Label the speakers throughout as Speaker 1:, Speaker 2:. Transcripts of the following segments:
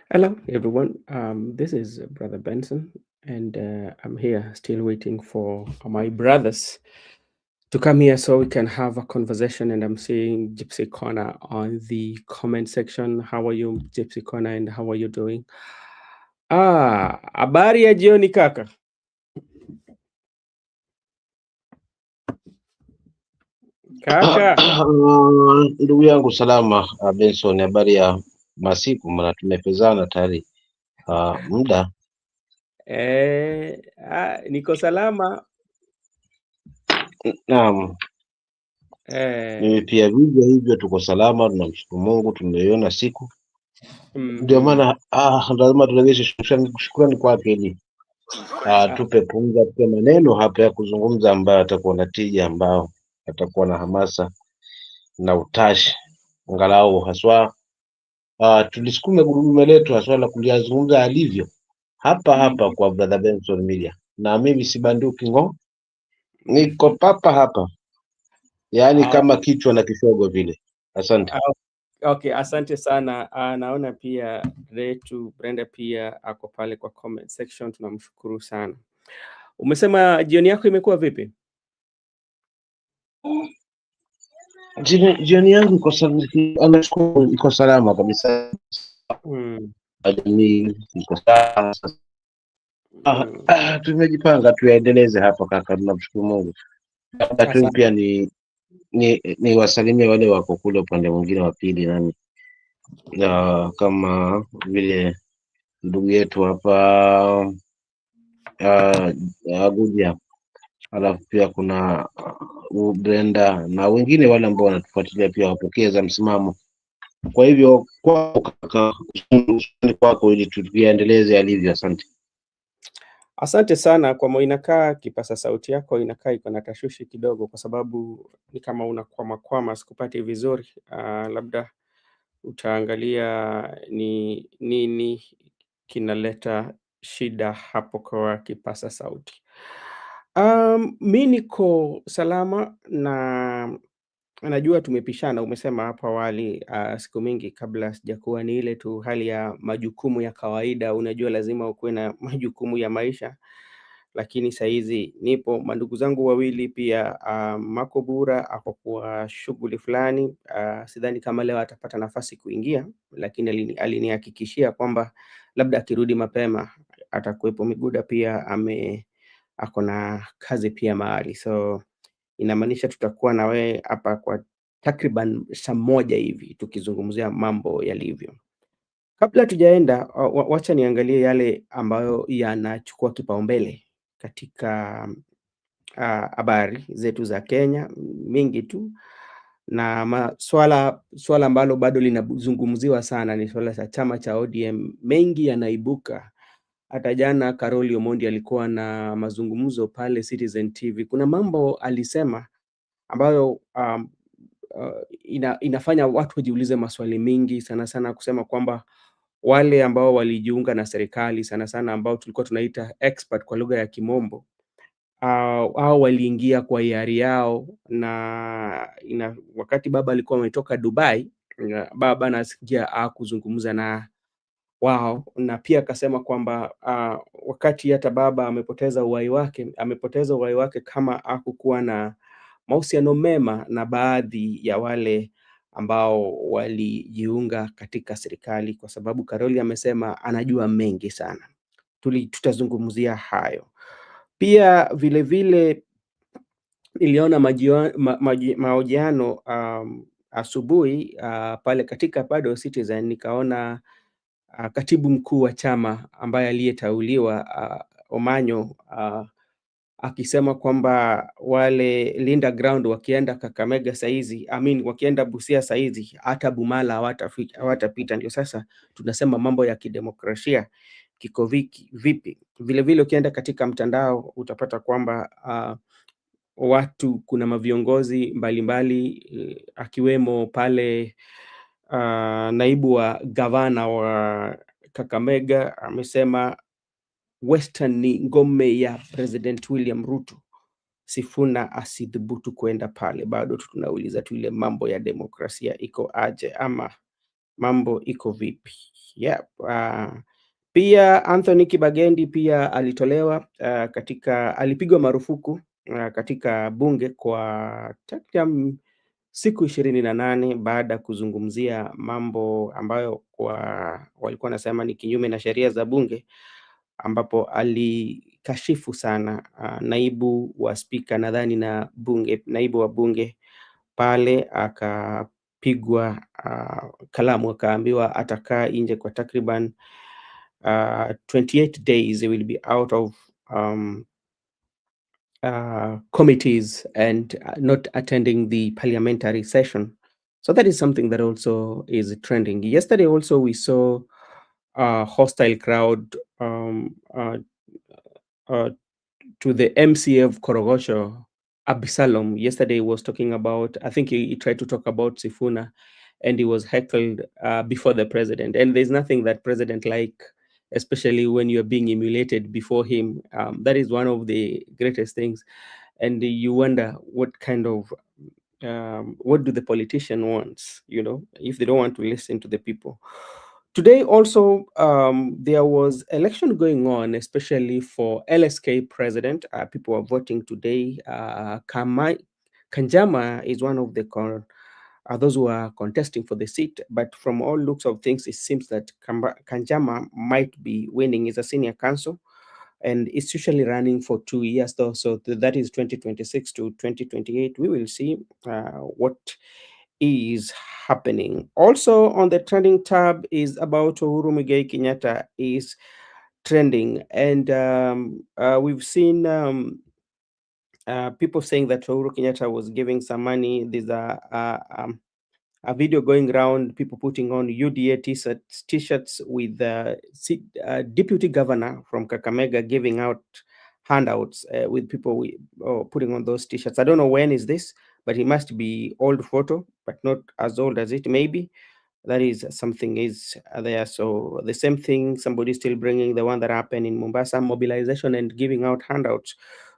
Speaker 1: Hello, everyone. This is Brother Benson, and I'm here still waiting for my brothers to come here so we can have a conversation. And I'm seeing Gypsy Corner on the comment section. How are you, Gypsy Corner, and how are you doing? Habari ya jioni kaka. Kaka.
Speaker 2: Ndugu yangu salama, Benson, habari ya masiku? Maana tumepezana tayari muda.
Speaker 1: Niko salama.
Speaker 2: Naam, mimi pia vivyo hivyo, tuko salama, tunamshukuru Mungu, tumeiona siku. Ndio maana lazima turejeshe shukrani kwake ili tupe pumza, tupe maneno hapa ya kuzungumza ambayo atakuwa na tija, ambao atakuwa na hamasa na utashi, angalau haswa tulisukume gurudumu letu haswa la kuliyazungumza alivyo hapa kwa Brother Benson Media, na mimi sibanduki niko papa hapa, yaani kama kichwa na kisogo vile. Asante.
Speaker 1: Okay, asante sana. Naona pia letu Brenda pia ako pale kwa comment section, tunamshukuru sana. Umesema jioni yako imekuwa vipi?
Speaker 2: Jioni yangu iko salama kabisa. Iko sawa. Tumejipanga tuyaendeleze hapa kaka, tunamshukuru Mungu. Labda tu pia ni wasalimie wale wako kule upande mwingine wa pili, nani kama vile ndugu yetu hapa Agudia, alafu pia kuna Brenda na wengine wale ambao wanatufuatilia pia wapokee za msimamo. Kwa hivyo kwako ili tuendeleze alivyo. Asante.
Speaker 1: Asante sana. Kwa inakaa kipasa sauti yako inakaa iko na tashwishi kidogo, kwa sababu ni kama unakwama, sikupati vizuri. Labda utaangalia ni nini kinaleta shida hapo kwa kipasa sauti. Mi niko salama na najua tumepishana. Umesema hapo awali siku mingi kabla sijakuwa ni ile tu hali ya majukumu ya kawaida. Unajua lazima ukuwe na majukumu ya maisha, lakini saizi nipo. Mandugu zangu wawili pia Makobura ako kwa shughuli fulani. Sidhani kama leo atapata nafasi kuingia, lakini alinihakikishia kwamba labda akirudi mapema atakuwepo. Miguda pia ako na kazi pia mahali, so inamaanisha tutakuwa na wewe hapa kwa takriban saa moja hivi tukizungumzia mambo yalivyo. Kabla tujaenda, wacha niangalie yale ambayo yanachukua kipaumbele katika habari zetu za Kenya, mingi tu, na swala ambalo bado linazungumziwa sana ni swala za chama cha ODM. Mengi yanaibuka. Hata jana Karoli Omondi alikuwa na mazungumzo pale Citizen TV. Kuna mambo alisema ambayo inafanya watu wajiulize maswali mingi sana sana, kusema kwamba wale ambao walijiunga na serikali sana sana ambao tulikuwa tunaita expert kwa lugha ya Kimombo, au waliingia kwa hiari yao, na wakati baba alikuwa ametoka Dubai, baba nasikia kuzungumza na wao, na pia akasema kwamba wakati hata baba amepoteza uhai wake kama hakukuwa na mahusiano mema na baadhi ya wale ambao walijiunga katika serikali, kwa sababu Karoli amesema anajua mengi sana. Tutazungumzia hayo. Pia vile vile niliona mahojiano asubuhi pale katika bado Citizen, nikaona katibu mkuu wa chama ambaye aliyeteuliwa Omanyo akisema kwamba wale Linda Ground wakienda Kakamega saizi, wakienda Busia saizi, hata Bumala hawatapita. Ndio sasa tunasema mambo ya kidemokrasia kiko vipi. Vile vile ukienda katika mtandao utapata kwamba kuna maviongozi mbalimbali akiwemo pale naibu wa gavana wa Kakamega amesema Western ni ngome ya President William Ruto, Sifuna asidhubutu kwenda pale. Bado tunauliza tu ile mambo ya demokrasia iko aje, ama mambo iko vipi? Yeah. Pia Anthony Kibagendi pia alitolewa alipigwa marufuku katika bunge kwa takriban siku 28 baada ya kuzungumzia mambo ambayo walikuwa wanasema ni kinyume na sheria za bunge, ambapo alikashifu sana naibu wa spika nadhani naibu wa bunge pale, akapigwa kalamu, akaambiwa atakaa nje kwa takriban 28 days. He will be out of committees and not attending the parliamentary session. So that is something that also is trending. Yesterday also we saw a hostile crowd to the MCA of Korogosho, Abisalom. Yesterday he was talking about, I think he tried to talk about Sifuna, and he was heckled before the president. And there's nothing that president like, especially when you're being emulated before him. That is one of the greatest things. And you wonder what kind of, what do the politician wants, if they don't want to listen to the people. Today also, there was election going on, especially for LSK president. People are voting today. Kanjama is one of the those who are contesting for the seat, but from all looks of things, it seems that Kanjama might be winning. Is a senior council, and it's usually running for 2 years though, so that is 2026 to 2028. We will see what is happening. Also on the trending tab is about Uhuru Muigai Kenyatta is trending, and we've seen people saying that Uhuru Kenyatta was giving some money. There's a video going around, people putting on UDA t-shirts with the deputy governor from Kakamega giving out handouts with people putting on those t-shirts. I don't know when is this, but it must be old photo, but not as old as it may be. That is something is there. So the same thing, somebody still bringing the one that happened in Mombasa, mobilization and giving out handouts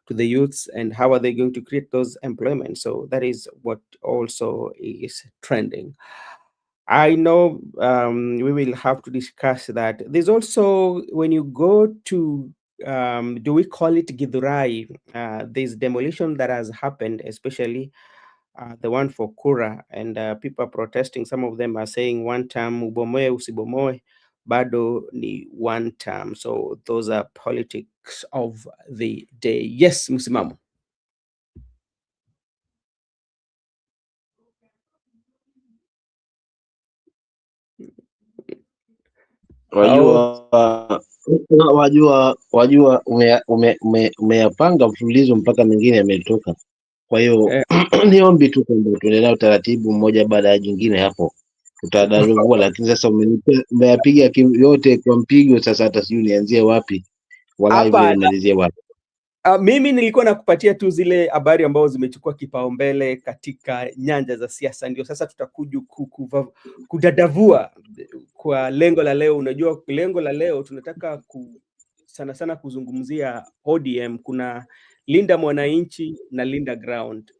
Speaker 1: to the youths, and how are they going to create those employment? So that is what also is trending. I know we will have to discuss that. There's also, when you go to, do we call it Githurai? There's demolition that has happened, especially the one for Kura, and people are protesting. Some of them are saying one term, ubomoe usibomoe, bado ni one term. So those are politics of the day. Yes, msimamo.
Speaker 2: Wajua umeyapanga mfululizo mpaka mengine yametoka. Kwa hiyo ni ombi tu kwamba tuendelee utaratibu mmoja baada ya jingine, hapo tutadaluvua. Lakini sasa umeyapiga yote kwa mpigo, sasa hata sijui nianzie wapi wala hivyo nimalizie wapi.
Speaker 1: Mimi nilikuwa nakupatia tu zile habari ambazo zimechukua kipaumbele katika nyanja za siasa, ndio sasa tutakuja kudadavua kwa lengo la leo. Unajua lengo la leo tunataka sana sana kuzungumzia ODM. Kuna Linda Wanainchi na Linda Ground,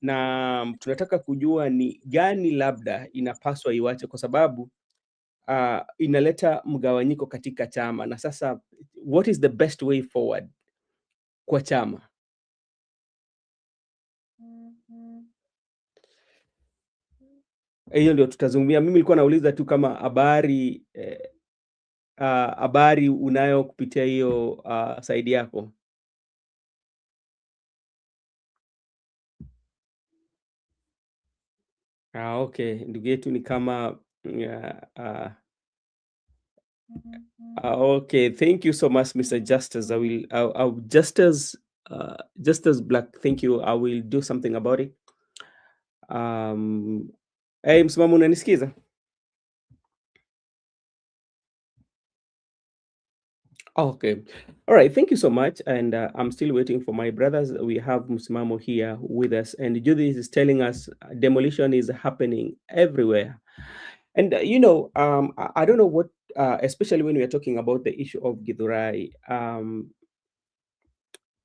Speaker 1: na tunataka kujua ni gani labda inapaswa iwache, kwa sababu inaleta mgawanyiko katika chama. Na sasa what is the best way forward kwa chama? Hiyo ndio tutazungumzia. Mimi nilikuwa nauliza tu kama habari unayo kupitia hiyo side yako. Okay, ndugu yetu ni kama okay, thank you so much Mr. Justice. Justice Black, thank you. I will do something about it. Hey, msimamo, unanisikiza? Okay. All right. Thank you so much. And I'm still waiting for my brothers. We have Musimamo here with us. And Judith is telling us demolition is happening everywhere. And, I don't know what, especially when we are talking about the issue of Githurai,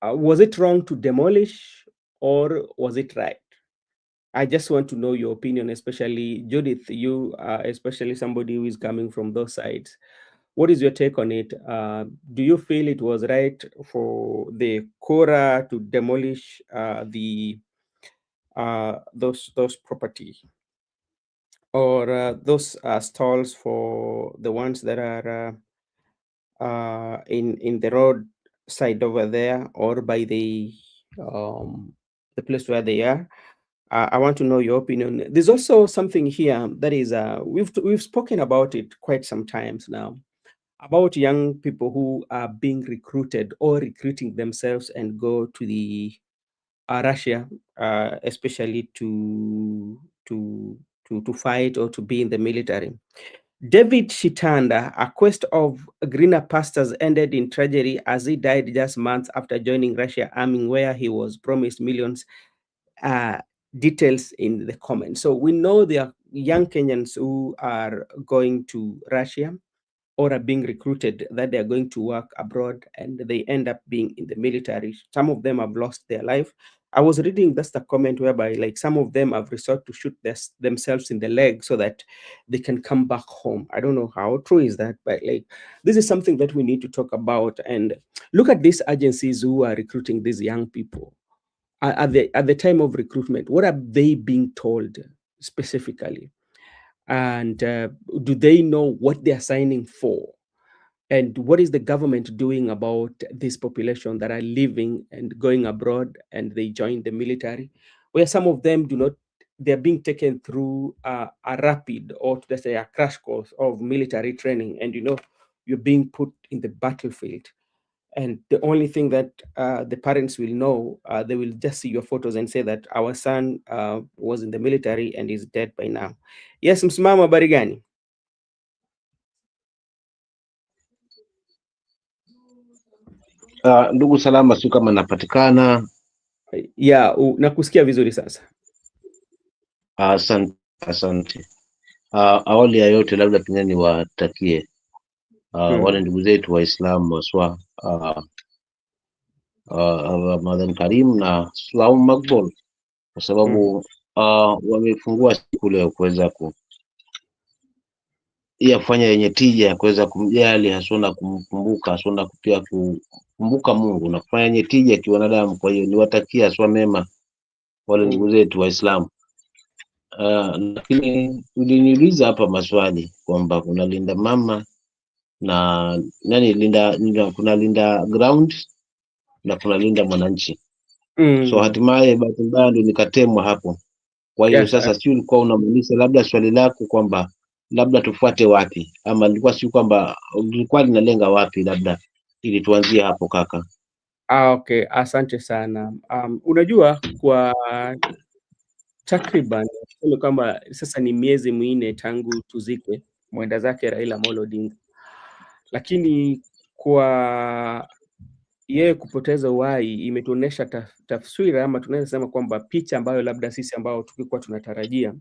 Speaker 1: was it wrong to demolish or was it right? I just want to know your opinion, especially Judith, you, especially somebody who is coming from those sides. What is your take on it? Do you feel it was right for the Kora to demolish the those property, or those stalls for the ones that are in the road side over there, or by the place where they are? I want to know your opinion. There's also something here that is we've spoken about it quite some times now, about young people who are being recruited or recruiting themselves and go to the Russia, especially to fight or to be in the military. David Shitanda, a quest of greener pastures, ended in tragedy as he died just months after joining Russia Army, where he was promised millions. uh, Details in the comments. So we know there are young Kenyans who are going to Russia or are being recruited, that they are going to work abroad, and they end up being in the military. Some of them have lost their life. I was reading just a comment whereby, like, some of them have resorted to shoot themselves in the leg so that they can come back home. I don't know how true is that, but like, this is something that we need to talk about and look at these agencies who are recruiting these young people. At the time of recruitment, what are they being told specifically? And do they know what they are signing for? And what is the government doing about this population that are living and going abroad and they join the military, where some of them do not, they're being taken through a rapid, or let's say a crash course of military training, and you're being put in the battlefield, and the only thing that the parents will know, they will just see your photos and say that our son was in the military and is dead by now. Yes, msimamo habari gani?
Speaker 2: Ndugu Salama, sio kama napatikana.
Speaker 1: Ya, nakusikia vizuri sasa.
Speaker 2: Asante. Awali ya yote labda pengine niwatakie wale ndugu zetu Waislamu waswa Ramadhan Karim na Saumu Makbul, kwa sababu wamefungua siku leo kuweza kufanya yenye tija ya kuweza kumjali hasuna kumkumbuka hasuna pia kukumbuka Mungu na kufanya yenye tija kiwanadamu. Kwa hiyo niwatakia haswa mema wale ndugu zetu Waislamu. Lakini uliniuliza hapa maswali kwamba kuna linda mama na kuna linda ground na kuna linda mwananchi. So hatimaye bahati mbaya ndio nikatemwa hapo. Kwa hiyo sasa si ulikuwa unamaanisha labda swali lako kwamba labda tufuate wapi, ama ilikuwa si kwamba ulikuwa linalenga wapi, labda ili tuanzie hapo kaka?
Speaker 1: Okay, asante sana. Unajua, kwa takriban tuseme kwamba sasa ni miezi minne tangu tuzike mwenda zake Raila Amolo Odinga, lakini kwa yeye kupoteza uhai imetuonesha tafsiri, ama tunaweza sema kwamba picha ambayo labda sisi ambao tulikuwa tunatarajia.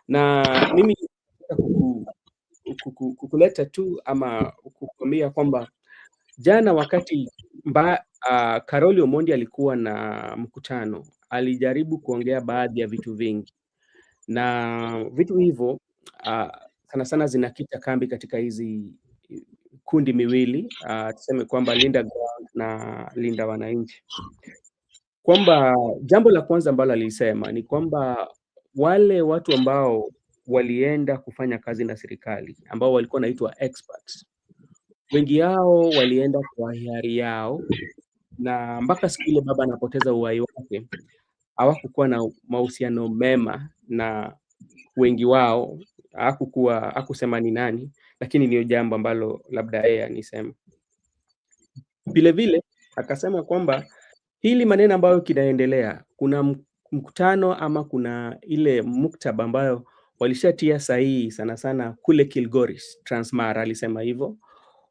Speaker 1: Na mimi kukuleta tu ama kukwambia kwamba jana wakati Karoli Omondi alikuwa na mkutano, alijaribu kuongea baadhi ya vitu vingi, na vitu hivyo sana sana zinakita kambi katika hizi kundi miwili, tuseme kwamba Linda Ground na Linda Wananchi. Kwamba jambo la kwanza ambalo alisema ni kwamba wale watu ambao walienda kufanya kazi na serikali, ambao walikuwa naitwa experts, wengi hao walienda kwa hiari yao, na mpaka siku ile baba anapoteza uhai wake hawakukuwa na mahusiano mema na wengi wao. Hakusema ni nani, lakini niyo jambo ambalo labda yeye anisema. Vile vile akasema kwamba hili maneno ambayo kinaendelea, kuna mkutano ama kuna ile muktaba ambayo walishatia sahihi sana sana kule Kilgoris, Transmara. Alisema hivyo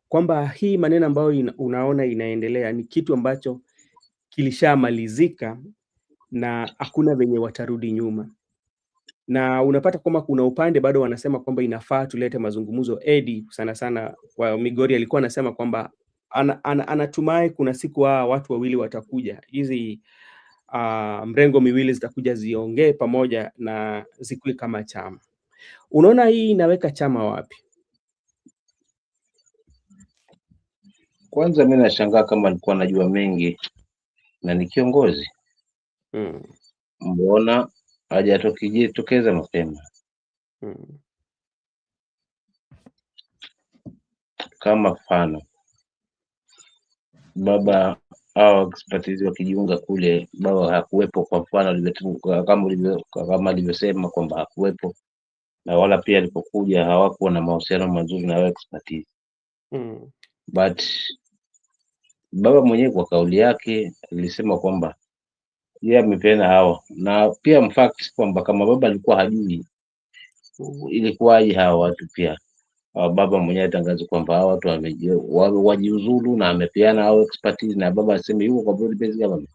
Speaker 1: kwamba hii maneno ambayo unaona inaendelea ni kitu ambacho kilishamalizika na hakuna venye watarudi nyuma. Na unapata kwamba kuna upande bado wanasema kwamba inafaa tulete mazungumzo. Eddie sana sana wa Migori alikuwa anasema kwamba anatumai kuna siku watu wawili watakuja, hizi mrengo miwili zitakuja ziongee pamoja na zikue kama chama. Unaona hii inaweka chama wapi?
Speaker 2: Kwanza mimi nashangaa kama alikuwa anajua mengi na ni kiongozi. Mbona hajatokeza mapema? Kama mfano baba au expertise wakijiunga kule, baba hakuwepo, kwa mfano kama alivyosema kwamba hakuwepo, na wala pia alipokuja hawakuwa na mahusiano mazuri na wao expertise. But baba mwenyewe kwa kauli yake alisema kwamba yeye amepeana hawa, na pia mfact kwamba kama baba alikuwa hajui ilikuwaje hawa watu pia baba mwenyewe atangaza kwamba hawa watu wajiuzulu na amepeana hao expertise, na baba aseme yuko kwa broad based government.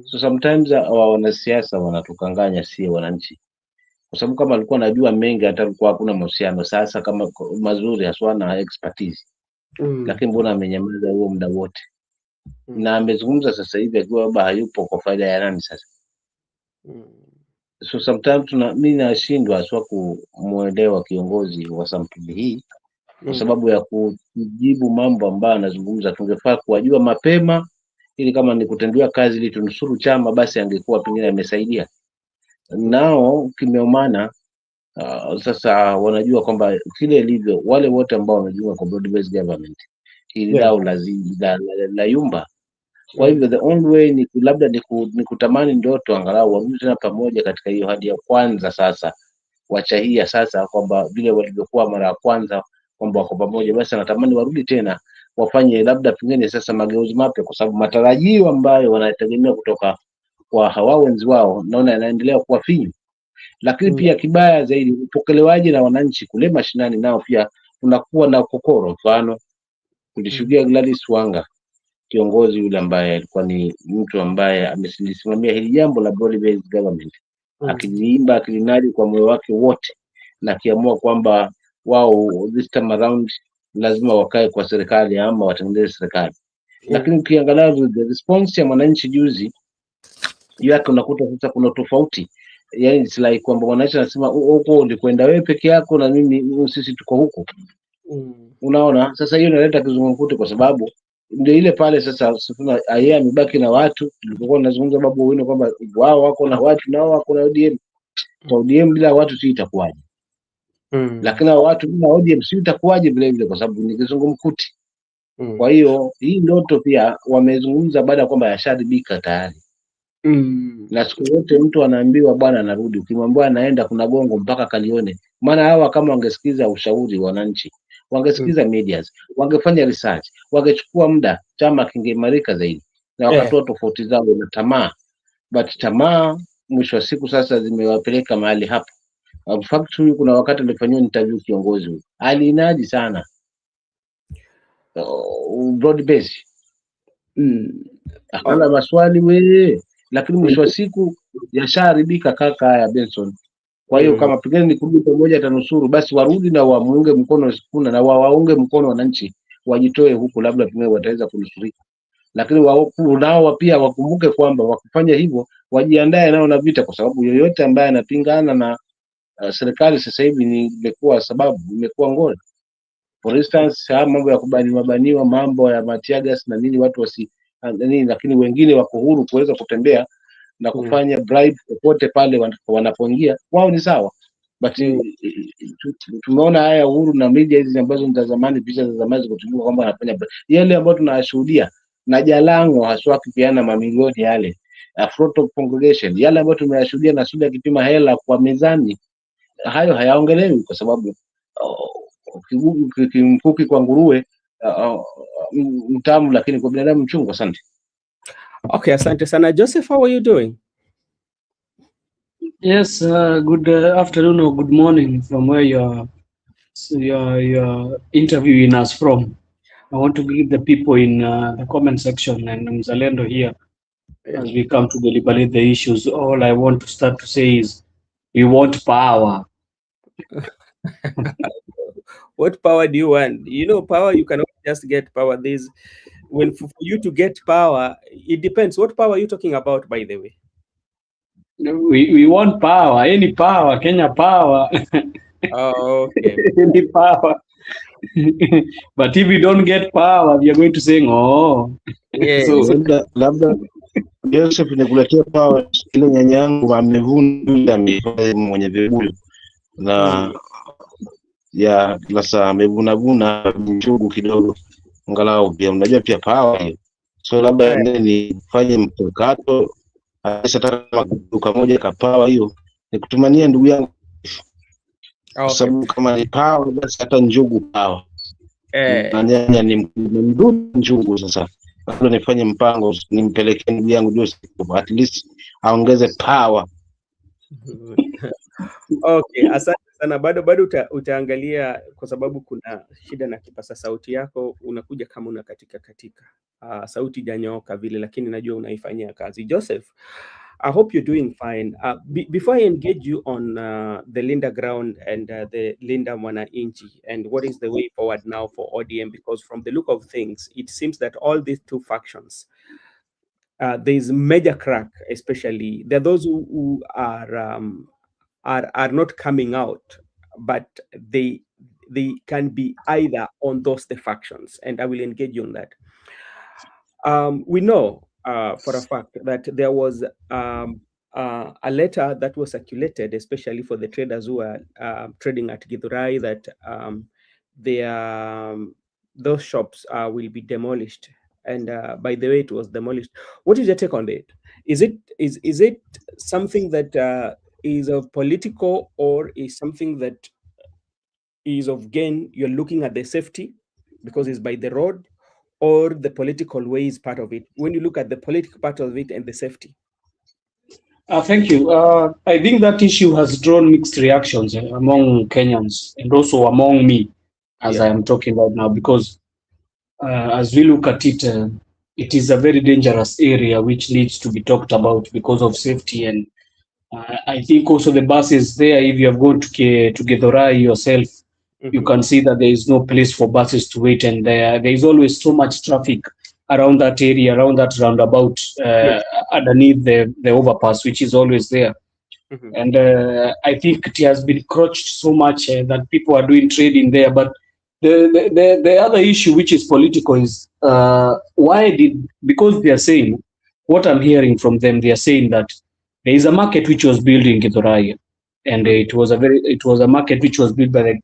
Speaker 2: So sometimes wanasiasa wanatukanganya sie wananchi, kwa sababu kama alikuwa anajua mengi hata alikuwa hakuna mahusiano sasa kama mazuri haswa na expertise. Lakini mbona amenyamaza huo muda wote? Na amezungumza sasa hivi akiwa baba hayupo, kwa faida ya nani sasa? So sometimes mimi nashindwa haswa kumuelewa kiongozi wa sampuli hii, kwa sababu ya kujibu mambo ambayo anazungumza. Tungefaa kuwajua mapema, ili kama ni kutendewa kazi ili tunusuru chama, basi angekuwa pengine amesaidia. Nao kimeumana. Sasa wanajua kwamba kile ilivyo, wale wote ambao wamejiunga kwa broad based government ili lao la yumba. Kwa hivyo the only way ni labda ni kutamani ndoto angalau warudi tena pamoja katika hiyo hadi ya kwanza. Sasa wachahia sasa kwamba vile walivyokuwa mara ya kwanza kwamba wako pamoja, basi anatamani warudi tena wafanye labda pengine sasa mageuzi mapya, kwa sababu matarajio ambayo wanategemea kutoka kwa hawa wenzi wao naona yanaendelea kuwa finyu. Lakini pia kibaya zaidi, upokelewaji na wananchi kule mashinani nao pia unakuwa na kokoro. Mfano tulishuhudia Gladys Wanga, kiongozi yule ambaye alikuwa ni mtu ambaye amesimamia hili jambo la broad based government, akijiimba akilinadi kwa moyo wake wote, na akiamua kwamba wao this time around lazima wakae kwa serikali ama watengeneze serikali. Lakini ukiangalia the response ya mwananchi juzi yake, unakuta sasa kuna tofauti. Yani it's like kwamba wananchi anasema huko ulikwenda wewe peke yako na mimi sisi tuko huko. Unaona, sasa hiyo inaleta kizungumkuti, kwa sababu ndio ile pale sasa yeye amebaki na watu. Tulipokuwa tunazungumza babu wino kwamba wao wako na watu nao wako na ODM. Kwa ODM bila watu si itakuwaje? Lakini watu bila ODM si itakuwaje vile vile, kwa sababu ni kizungumkuti. Kwa hiyo hii ndoto pia wamezungumza baada ya kwamba yashadibika tayari. Na siku zote mtu anaambiwa bwana anarudi, ukimwambia anaenda kuna gongo mpaka kalione. Maana hawa kama wangesikiza ushauri wananchi, wangesikiza medias, wangefanya research, wangechukua muda, chama kingeimarika zaidi na wakatoa tofauti zao na tamaa. But tamaa mwisho wa siku sasa zimewapeleka mahali hapo. In fact huyu kuna wakati alifanywa interview kiongozi huyu, alinaji sana broad base. Akala maswali wewe, lakini mwisho wa siku yashaharibika kaka haya Benson. Kwa hiyo kama pengine ni kurudi pamoja atanusuru, basi warudi na wamuunge mkono Sifuna na waunge mkono wananchi, wajitoe huku, labda pengine wataweza kunusurika. Lakini nao pia wakumbuke kwamba wakifanya hivyo wajiandae nao na vita, kwa sababu yoyote ambaye anapingana na serikali sasa hivi imekuwa ngori. For instance, mambo ya kubaniwa mambo ya matiagas na nini, watu lakini wengine wako huru kuweza kutembea na kufanya bribe popote pale wanapoingia, wao ni sawa. But tumeona haya uhuru na media hizi ambazo ni za zamani, picha za zamani zikutumika kwamba wanafanya yale ambayo tunashuhudia na Jalango haswa kipiana mamilioni yale front of congregation, yale ambayo tumeyashuhudia na Sudi akipima hela kwa mezani, hayo hayaongelewi kwa sababu kimkuki kwa nguruwe mtamu, lakini kwa binadamu mchungu. Asante.
Speaker 1: Okay, asante sana. Joseph, how are you doing?
Speaker 3: Yes, good afternoon or good morning from where you're interviewing us from. I want to greet the people in the comment section and Mzalendo here as we come to deliberate the issues. All I want to start to say is we want power.
Speaker 1: What power do you want? You know, power, you cannot just get power. There's when for you to get power, it depends. What power are you talking about, by the way?
Speaker 3: We want power, any power, Kenya power.
Speaker 1: Oh, okay.
Speaker 3: Any power. But if we don't get power, we are going to say, oh.
Speaker 1: Yes.
Speaker 3: So
Speaker 2: labda Joseph, nikuletea pawa ile nyanya yangu amevuna amehifadhi mwenye vibuli na ya sasa amevuna mchungu kidogo, angalau pia unajua pia pawa, so labda nifanye mchakato hata duka moja kapawa hiyo nikutumania ndugu yangu, kwa sababu kama ni pawa basi hata njugu pawa na nyanya ni mdudu njugu. Sasa bado nifanye mpango nimpelekee ndugu yangu Joseph, at least aongeze power.
Speaker 1: Okay, asante sana. Bado utaangalia, kwa sababu kuna shida na kipasa sauti yako, unakuja kama una katika sauti janyoka vile, lakini najua unaifanyia kazi. Joseph, I hope you're doing fine. Before I engage you on the Linda ground and the Linda Wanainchi and what is the way forward now for ODM, because from the look of things, it seems that all these two factions, there is major crack, especially there are those who are not coming out, but they can be either on those the factions, and I will engage you on that. We know for a fact that there was a letter that was circulated, especially for the traders who are trading at Githurai, that those shops will be demolished. And by the way, it was demolished. What is your take on it? Is it something that is of political, or is something that is of gain? You're looking at the safety because it's by the road, or the political way is part of it? When you look at the political part of it and the safety.
Speaker 3: Thank you. I think that issue has drawn mixed reactions among Kenyans and also among me as I am talking right now, because as we look at it, it is a very dangerous area which needs to be talked about because of safety. And I think also the buses there, if you have gone to Githurai yourself, you can see that there is no place for buses to wait, and there is always so much traffic around that area, around that roundabout, underneath the overpass, which is always there. And I think it has been crouched so much that people are doing trading there. But the other issue, which is political, is because they are saying, what I'm hearing from them, they are saying that there is a market which was built in Githurai, and it was a market which was built by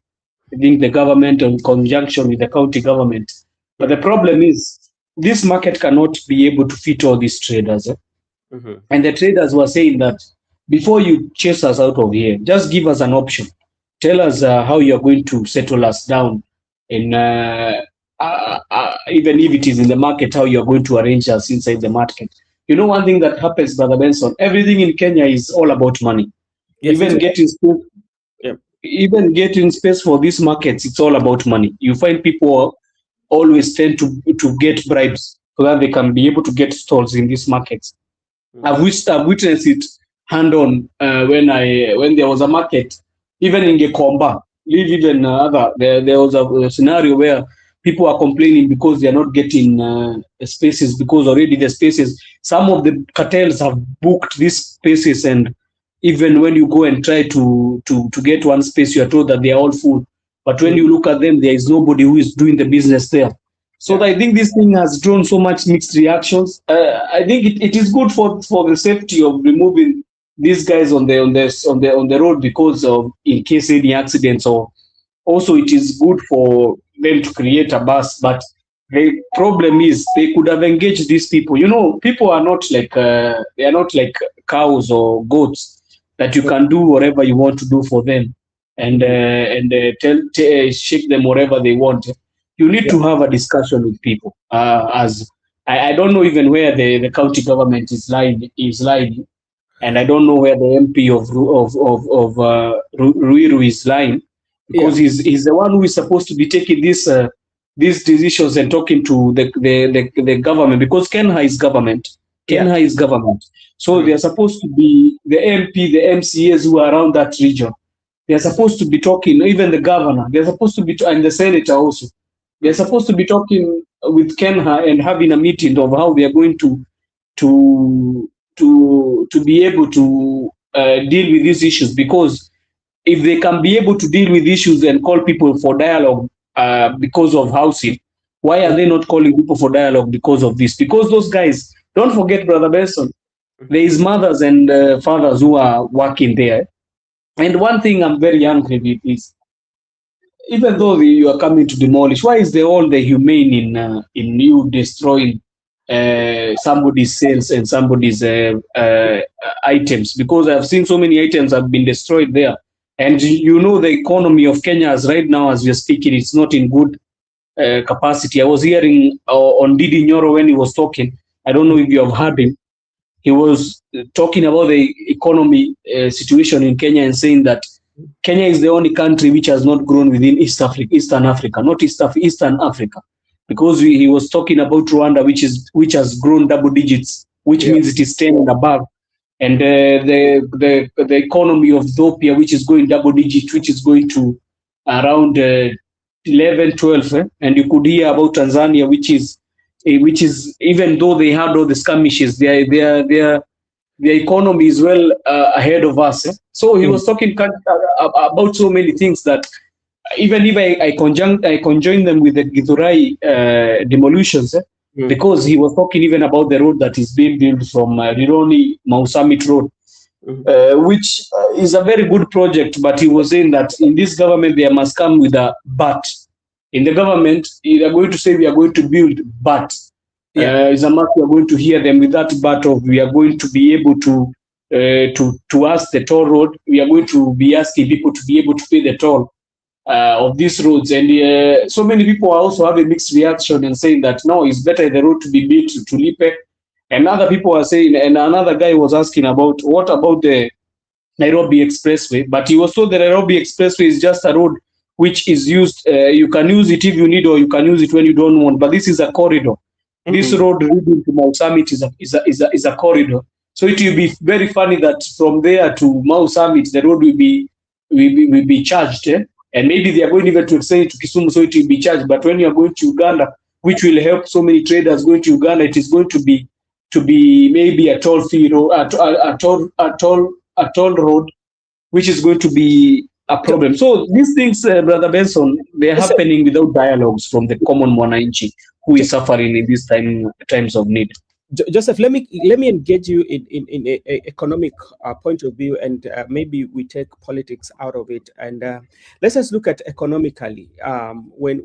Speaker 3: the government in conjunction with the county government. But the problem is, this market cannot be able to fit all these traders. And the traders were saying that before you chase us out of here, just give us an option. Tell us how you're going to settle us down, in even if it is in the market, how you're going to arrange us inside the market. You know, one thing that happens, Brother Benson, everything in Kenya is all about money. Yes, even getting space for these markets, it's all about money. You find people always tend to get bribes so that they can be able to get stalls in these markets. I've witnessed it hand on when there was a market, even in Gekomba, there was a scenario where people are complaining because they are not getting spaces, because already the spaces, some of the cartels have booked these spaces, and even when you go and try to get one space, you are told that they are all full. But when you look at them, there is nobody who is doing the business there. So I think this thing has drawn so much mixed reactions. I think it is good for the safety of removing these guys on the road, because of in case any accidents, or also it is good for them to create a bus. But the problem is they could have engaged these people. You know, people are not like they are not like cows or goats that you can do whatever you want to do for them and shake them wherever they want. You need to have a discussion with people. As I don't know even where the county government is lying, and I don't know where the MP of Ruiru is lying, because he's the one who is supposed to be taking these decisions and talking to the government, because Kenya is government. Is government. So they are supposed to be the MP, the MCAs who are around that region. They are supposed to be talking, even the governor. They are supposed to be, and the senator also. They are supposed to be talking with Kenha and having a meeting of how they are going to be able to deal with these issues, because if they can be able to deal with issues and call people for dialogue because of housing, why are they not calling people for dialogue because of this? Because those guys, don't forget, Brother Benson, there is mothers and fathers who are working there. And one thing I'm very angry with is, even though you are coming to demolish, why is there all the humane in you destroying somebody's sales and somebody's items? Because I've seen so many items have been destroyed there, and you know the economy of Kenya as right now as we are speaking, it's not in good capacity. I was hearing on Didi Nyoro when he was talking. I don't know if you have heard him. He was talking about the economy situation in Kenya and saying that Kenya is the only country which has not grown within Eastern Africa, not Eastern Africa, because he was talking about Rwanda, which has grown double digits, which means it is 10 and above, and the economy of Ethiopia, which is going double digit, which is going to around 11, 12, and you could hear about Tanzania, which is even though they had all the skirmishes, their economy is well ahead of us. So he was talking about so many things that even if I conjoin them with the Githurai demolitions, because he was talking even about the road that is being built from Rironi Mau Summit Road, which is a very good project. But he was saying that in this government they must come with a but. In the government, they are going to say we are going to build, but it's a matter we are going to hear them with that but of we are going to be able to ask the toll road. We are going to be asking people to be able to pay the toll of these roads, and so many people also have a mixed reaction and saying that no, it's better the road to be built to Lipe, and other people are saying, and another guy was asking about what about the Nairobi Expressway, but he was told the Nairobi Expressway is just a road which is used. You can use it if you need, or you can use it when you don't want. But this is a corridor. This road leading to Mau Summit is a corridor. So it will be very funny that from there to Mau Summit, the road will be charged, and maybe they are going even to extend it to Kisumu, so it will be charged. But when you are going to Uganda, which will help so many traders going to Uganda, it is going to be maybe a toll fee or a toll road, which is going to be a problem. So these things, Brother Benson, they're happening without dialogues from the common Wanainchi who is suffering in these times of need.
Speaker 1: Joseph, let me engage you in a economic point of view, and maybe we take politics out of it, and let's just look at economically. When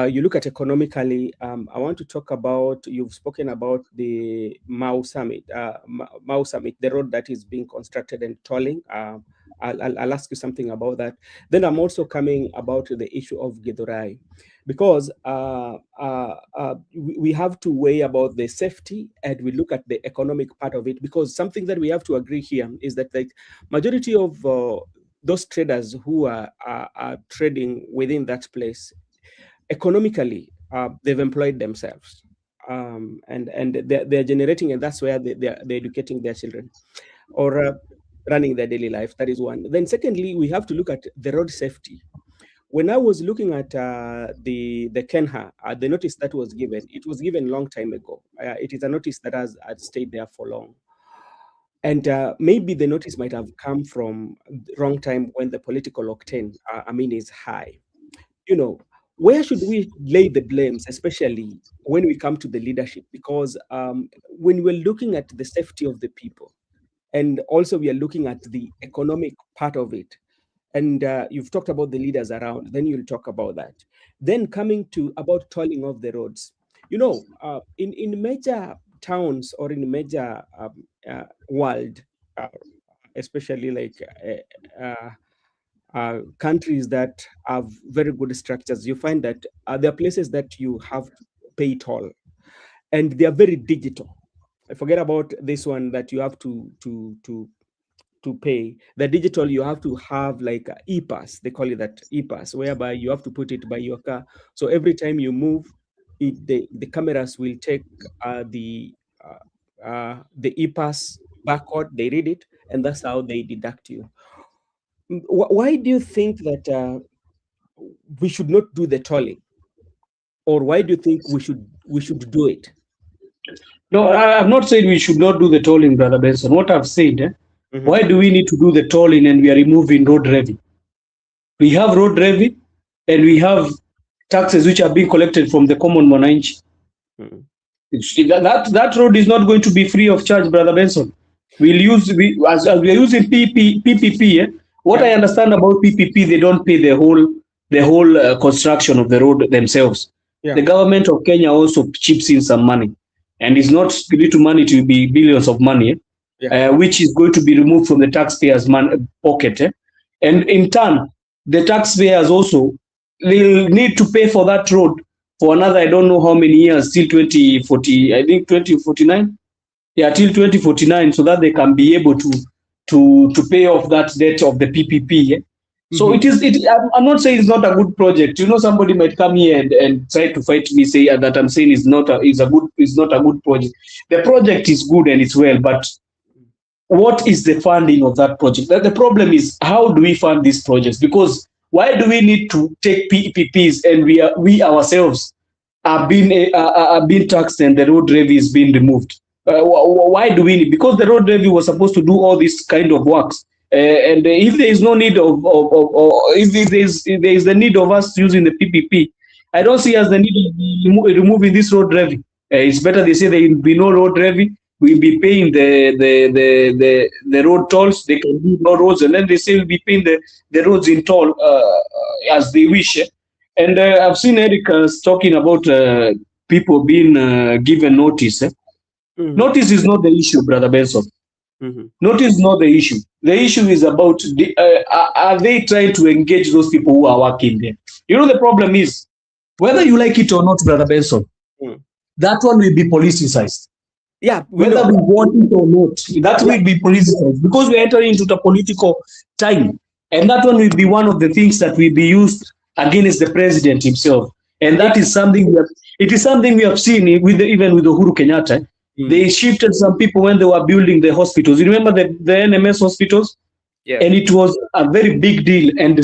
Speaker 1: you look at economically, I want to talk about, you've spoken about the Mau Summit, the road that is being constructed and tolling. I'll ask you something about that. Then I'm also coming about the issue of Githurai, because we have to weigh about the safety and we look at the economic part of it, because something that we have to agree here is that the majority of those traders who are trading within that place, economically, they've employed themselves, and they're generating, and that's where they're educating their children or running their daily life. That is one. Then secondly, we have to look at the road safety. When I was looking at the Kenha, the notice that was given, it was given a long time ago. It is a notice that has stayed there for long. And maybe the notice might have come from the wrong time when the political octane, is high. Where should we lay the blames, especially when we come to the leadership? Because when we're looking at the safety of the people, and also we are looking at the economic part of it, and you've talked about the leaders around, then you'll talk about that. Then coming to about tolling of the roads. In major towns or in major world, especially like countries that have very good structures, you find that there are places that you have to pay toll, and they are very digital. I forget about this one that you have to pay. The digital, you have to have like a e-pass, they call it that e-pass, whereby you have to put it by your car. So every time you move, the cameras will take the e-pass barcode, they read it, and that's how they deduct you. Why do you think that we should not do the tolling? Or why do you think we should do it?
Speaker 3: No, I'm not saying we should not do the tolling, Brother Benson. What I've said, why do we need to do the tolling and we are removing road levy? We have road levy and we have taxes which are being collected from the common Wanainchi. That road is not going to be free of charge, Brother Benson. As we are using PPP. What I understand about PPP, they don't pay the whole construction of the road themselves. The government of Kenya also chips in some money, and it's not little money, to be billions of money, which is going to be removed from the taxpayers' pocket. And in turn, the taxpayers also will need to pay for that road for another, I don't know how many years, till 2040, I think 2049. Yeah, till 2049, so that they can be able to pay off that debt of the PPP. So I'm not saying it's not a good project. Somebody might come here and try to fight me, say that I'm saying it's not a good project. The project is good and it's well, but what is the funding of that project? The problem is, how do we fund these projects? Because why do we need to take PPPs and we ourselves are being taxed and the road levy is being removed? Why do we need? Because the road levy was supposed to do all this kind of works. And if there is no need if there is the need of us using the PPP, I don't see as the need of removing this road levy. It's better they say there will be no road levy. We'll be paying the road tolls. They can do no roads, and then they say we'll be paying the roads in toll as they wish. And I've seen Eric talking about people being given notice. Notice is not the issue, Brother Benson. Notice is not the issue. The issue is about are they trying to engage those people who are working there? The problem is, whether you like it or not, Brother Benson, that one will be politicized. Yeah, whether we want it or not, that will be politicized, because we're entering into the political time, and that one will be one of the things that will be used against the president himself. And that is something we have seen even with Uhuru Kenyatta. They shifted some people when they were building the hospitals. You remember the NMS hospitals? Yeah. And it was a very big deal. And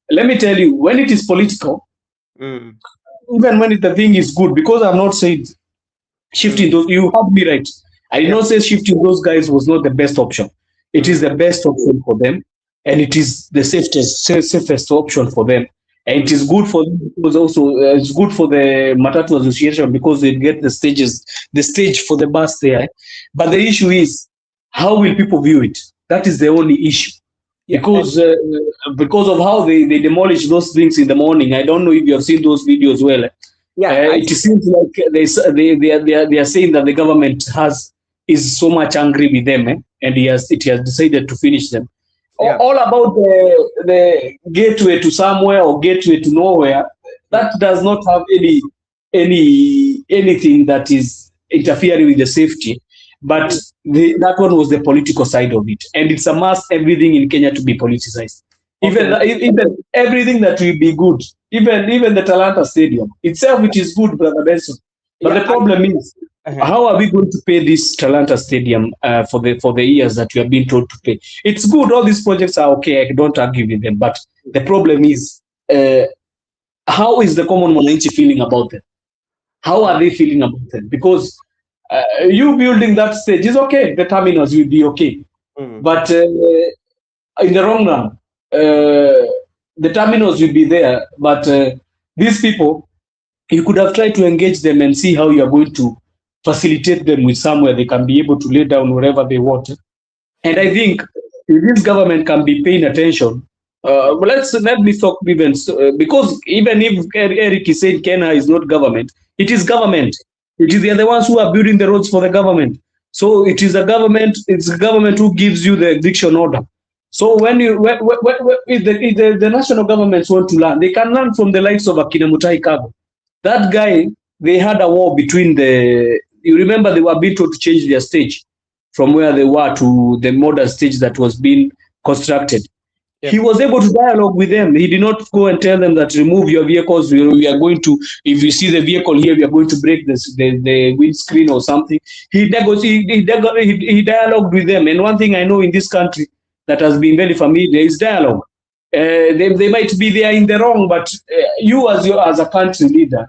Speaker 3: let me tell you, when it is political, even when the thing is good, because I've not said shifting those, you have me right. I did not say shifting those guys was not the best option. It is the best option for them, and it is the safest option for them. And it is good for them because also it's good for the Matatu Association, because they get the stage for the bus there. But the issue is, how will people view it? That is the only issue. Because of how they demolish those things in the morning. I don't know if you have seen those videos well. It seems like they are saying that the government is so much angry with them, and it has decided to finish them. All about the gateway to somewhere or gateway to nowhere, that does not have anything that is interfering with the safety. But that one was the political side of it, and it's a must everything in Kenya to be politicized. Even everything that will be good, even the Talanta Stadium itself, which is good, Brother Benson. But the problem is, how are we going to pay this Talanta Stadium for the years that we have been told to pay? It's good, all these projects are okay, I don't argue with them, but the problem is, how is the common Wanainchi feeling about them? How are they feeling about them? Because you building that stage is okay, the terminals will be okay, but in the long run, the terminals will be there, but these people, you could have tried to engage them and see how you are going to facilitate them with somewhere they can be able to lay down wherever they want. And I think if this government can be paying attention, let me talk even, because even if Eric is saying Kenya is not government, it is government. They are the ones who are building the roads for the government. So it's the government who gives you the eviction order. So when the national governments want to learn, they can learn from the likes of Akina Mutai Kagwe. That guy, they had a war between you remember they were being told to change their stage from where they were to the modern stage that was being constructed. Yep. He was able to dialogue with them. He did not go and tell them that remove your vehicles. We are going to, if you see the vehicle here, we are going to break the windscreen or something. He dialogued with them. And one thing I know in this country that has been very familiar is dialogue. They might be there in the wrong, but you as a country leader,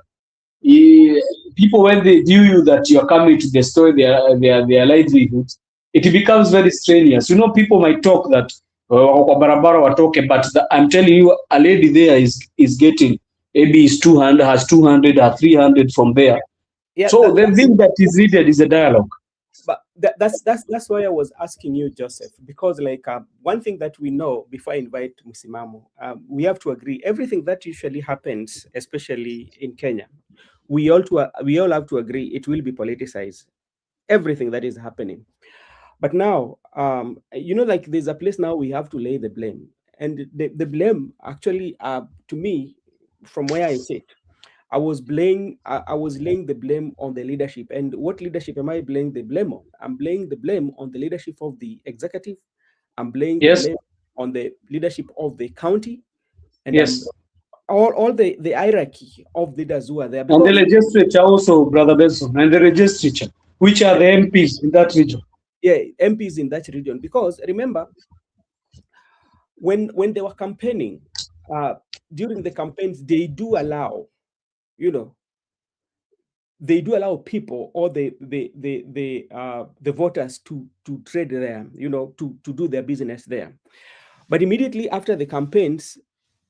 Speaker 3: people, when they view you that you are coming to destroy their livelihood, it becomes very strenuous. You know, people might talk that barabara watoke, but I'm telling you, a lady there is getting maybe is 200, has 200 or 300 from there.
Speaker 1: Yeah,
Speaker 3: so the thing that is needed is a dialogue.
Speaker 1: But that's why I was asking you, Joseph, because like one thing that we know before I invite Musimamo, we have to agree everything that usually happens, especially in Kenya, we all have to agree it will be politicized. Everything that is happening. But now, you know, like there's a place now we have to lay the blame, and the blame actually, to me, from where I sit, I was laying the blame on the leadership. And what leadership am I blaming the blame on? I'm blaming the blame on the leadership of the executive. I'm blaming the blame on the leadership of the county, and all the hierarchy of leaders who are there.
Speaker 3: And the legislature also, Brother Benson, and the legislature, which are the MPs in that region.
Speaker 1: Yeah, MPs in that region. Because remember, when they were campaigning, during the campaigns, they do allow, you know, they do allow people or the voters to trade there, you know, to do their business there. But immediately after the campaigns,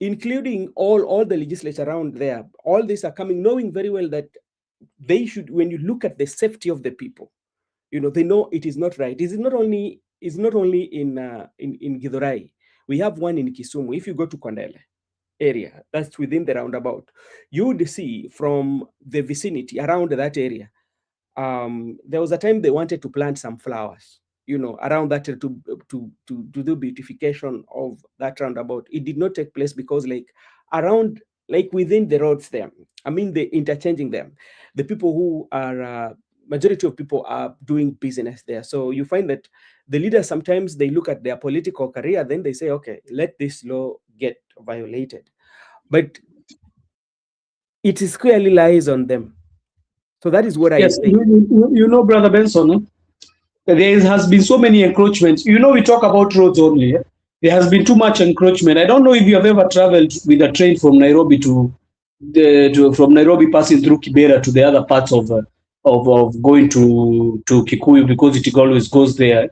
Speaker 1: including all the legislature around there, all these are coming, knowing very well that they should, when you look at the safety of the people, you know, they know it is not right. It's not only in Githurai. We have one in Kisumu. If you go to Kondele area that's within the roundabout, you would see from the vicinity around that area, there was a time they wanted to plant some flowers, you know, around that to do beautification of that roundabout. It did not take place because like around, like within the roads there, I mean, the interchanging them, the people who are majority of people are doing business there. So you find that the leaders, sometimes they look at their political career, then they say, okay, let this law get violated. But it is clearly lies on them. So that is what I say.
Speaker 3: You know, Brother Benson, there has been so many encroachments. You know, we talk about roads only. There has been too much encroachment. I don't know if you have ever traveled with a train from Nairobi from Nairobi passing through Kibera to the other parts of going to Kikuyu, because it always goes there.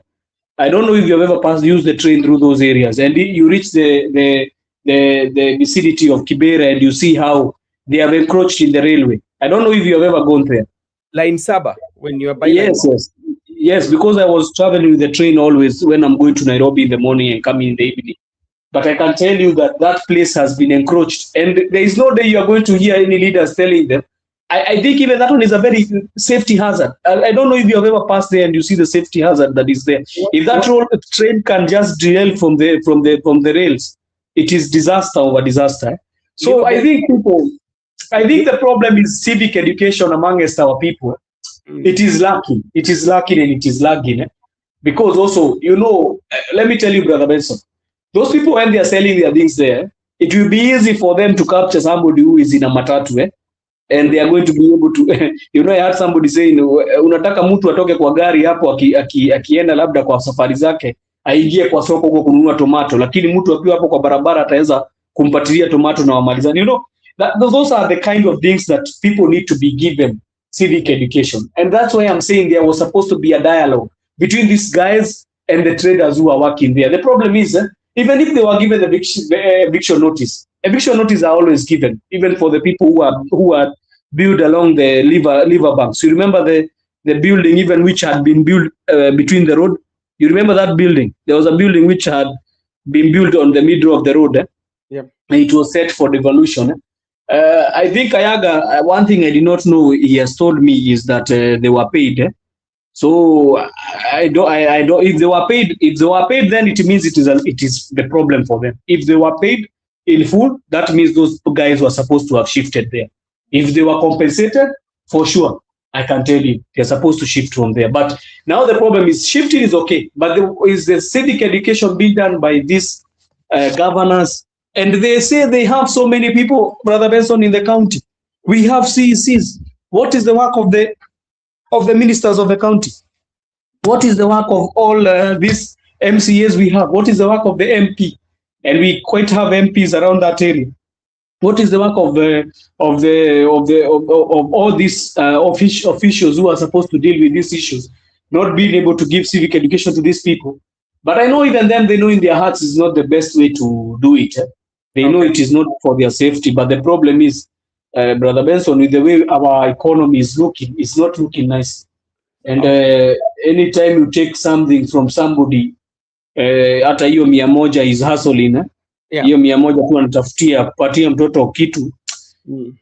Speaker 3: I don't know if you have ever used the train through those areas, and you reach the vicinity of Kibera and you see how they have encroached in the railway. I don't know if you have ever gone there.
Speaker 1: Line Saba, when you are by
Speaker 3: Yes, because I was traveling with the train always when I'm going to Nairobi in the morning and coming in the evening. But I can tell you that place has been encroached, and there is no day you are going to hear any leaders telling them. I think even that one is a very safety hazard. I don't know if you have ever passed there and you see the safety hazard that is there. If that train can just derail from the rails, it is disaster over disaster. So I think the problem is civic education amongst our people. It is lacking. It is lacking and it is lagging. Because also, you know, let me tell you, Brother Benson, those people, when they are selling their things there, it will be easy for them to capture somebody who is in a matatu, and they are going to be able to, you know, I heard somebody saying, unataka mtu atoke kwa gari hapo akienda labda kwa safari zake, aingie kwa soko huko kununua tomato, lakini mtu akiwa hapo kwa barabara ataweza kumpatilia tomato na wamalizani. You know, those are the kind of things that people need to be given civic education. And that's why I'm saying there was supposed to be a dialogue between these guys and the traders who are working there. The problem is, even if they were given the eviction notice are always given, even for the people who are built along the river banks. You remember the building even which had been built between the road? You remember that building? There was a building which had been built on the middle of the road.
Speaker 1: Yep.
Speaker 3: And it was set for devolution. I think Ayaga, one thing I did not know he has told me is that they were paid. So I don't. If they were paid, then it means it is the problem for them. If they were paid in full, that means those guys were supposed to have shifted there. If they were compensated, for sure, I can tell you they're supposed to shift from there. But now the problem is shifting is okay, but is the civic education being done by these governors? And they say they have so many people, Brother Benson, in the county. We have CECs. What is the work of the ministers of the county? What is the work of all these MCAs we have? What is the work of the MP? And we quite have MPs around that area. What is the work of all these officials who are supposed to deal with these issues, not being able to give civic education to these people? But I know even them, they know in their hearts is not the best way to do it. They know it is not for their safety. But the problem is, Brother Benson, with the way our economy is looking, it's not looking nice. And anytime you take something from somebody, hata hiyo 100 is hustling, hiyo 100 tu anatafutia kupatia mtoto kitu,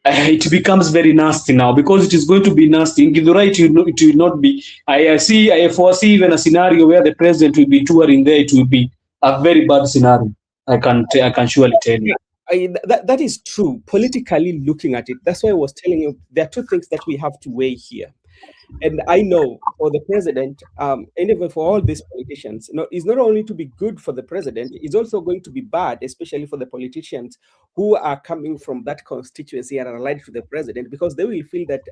Speaker 3: it becomes very nasty now, because it is going to be nasty. In Githurai, it will not be. I foresee even a scenario where the president will be touring there. It will be a very bad scenario. I can surely tell you.
Speaker 1: That is true. Politically looking at it, that's why I was telling you there are two things that we have to weigh here. And I know for the president, and even for all these politicians, it's not only to be good for the president, it's also going to be bad, especially for the politicians who are coming from that constituency and are allied to the president, because they will feel that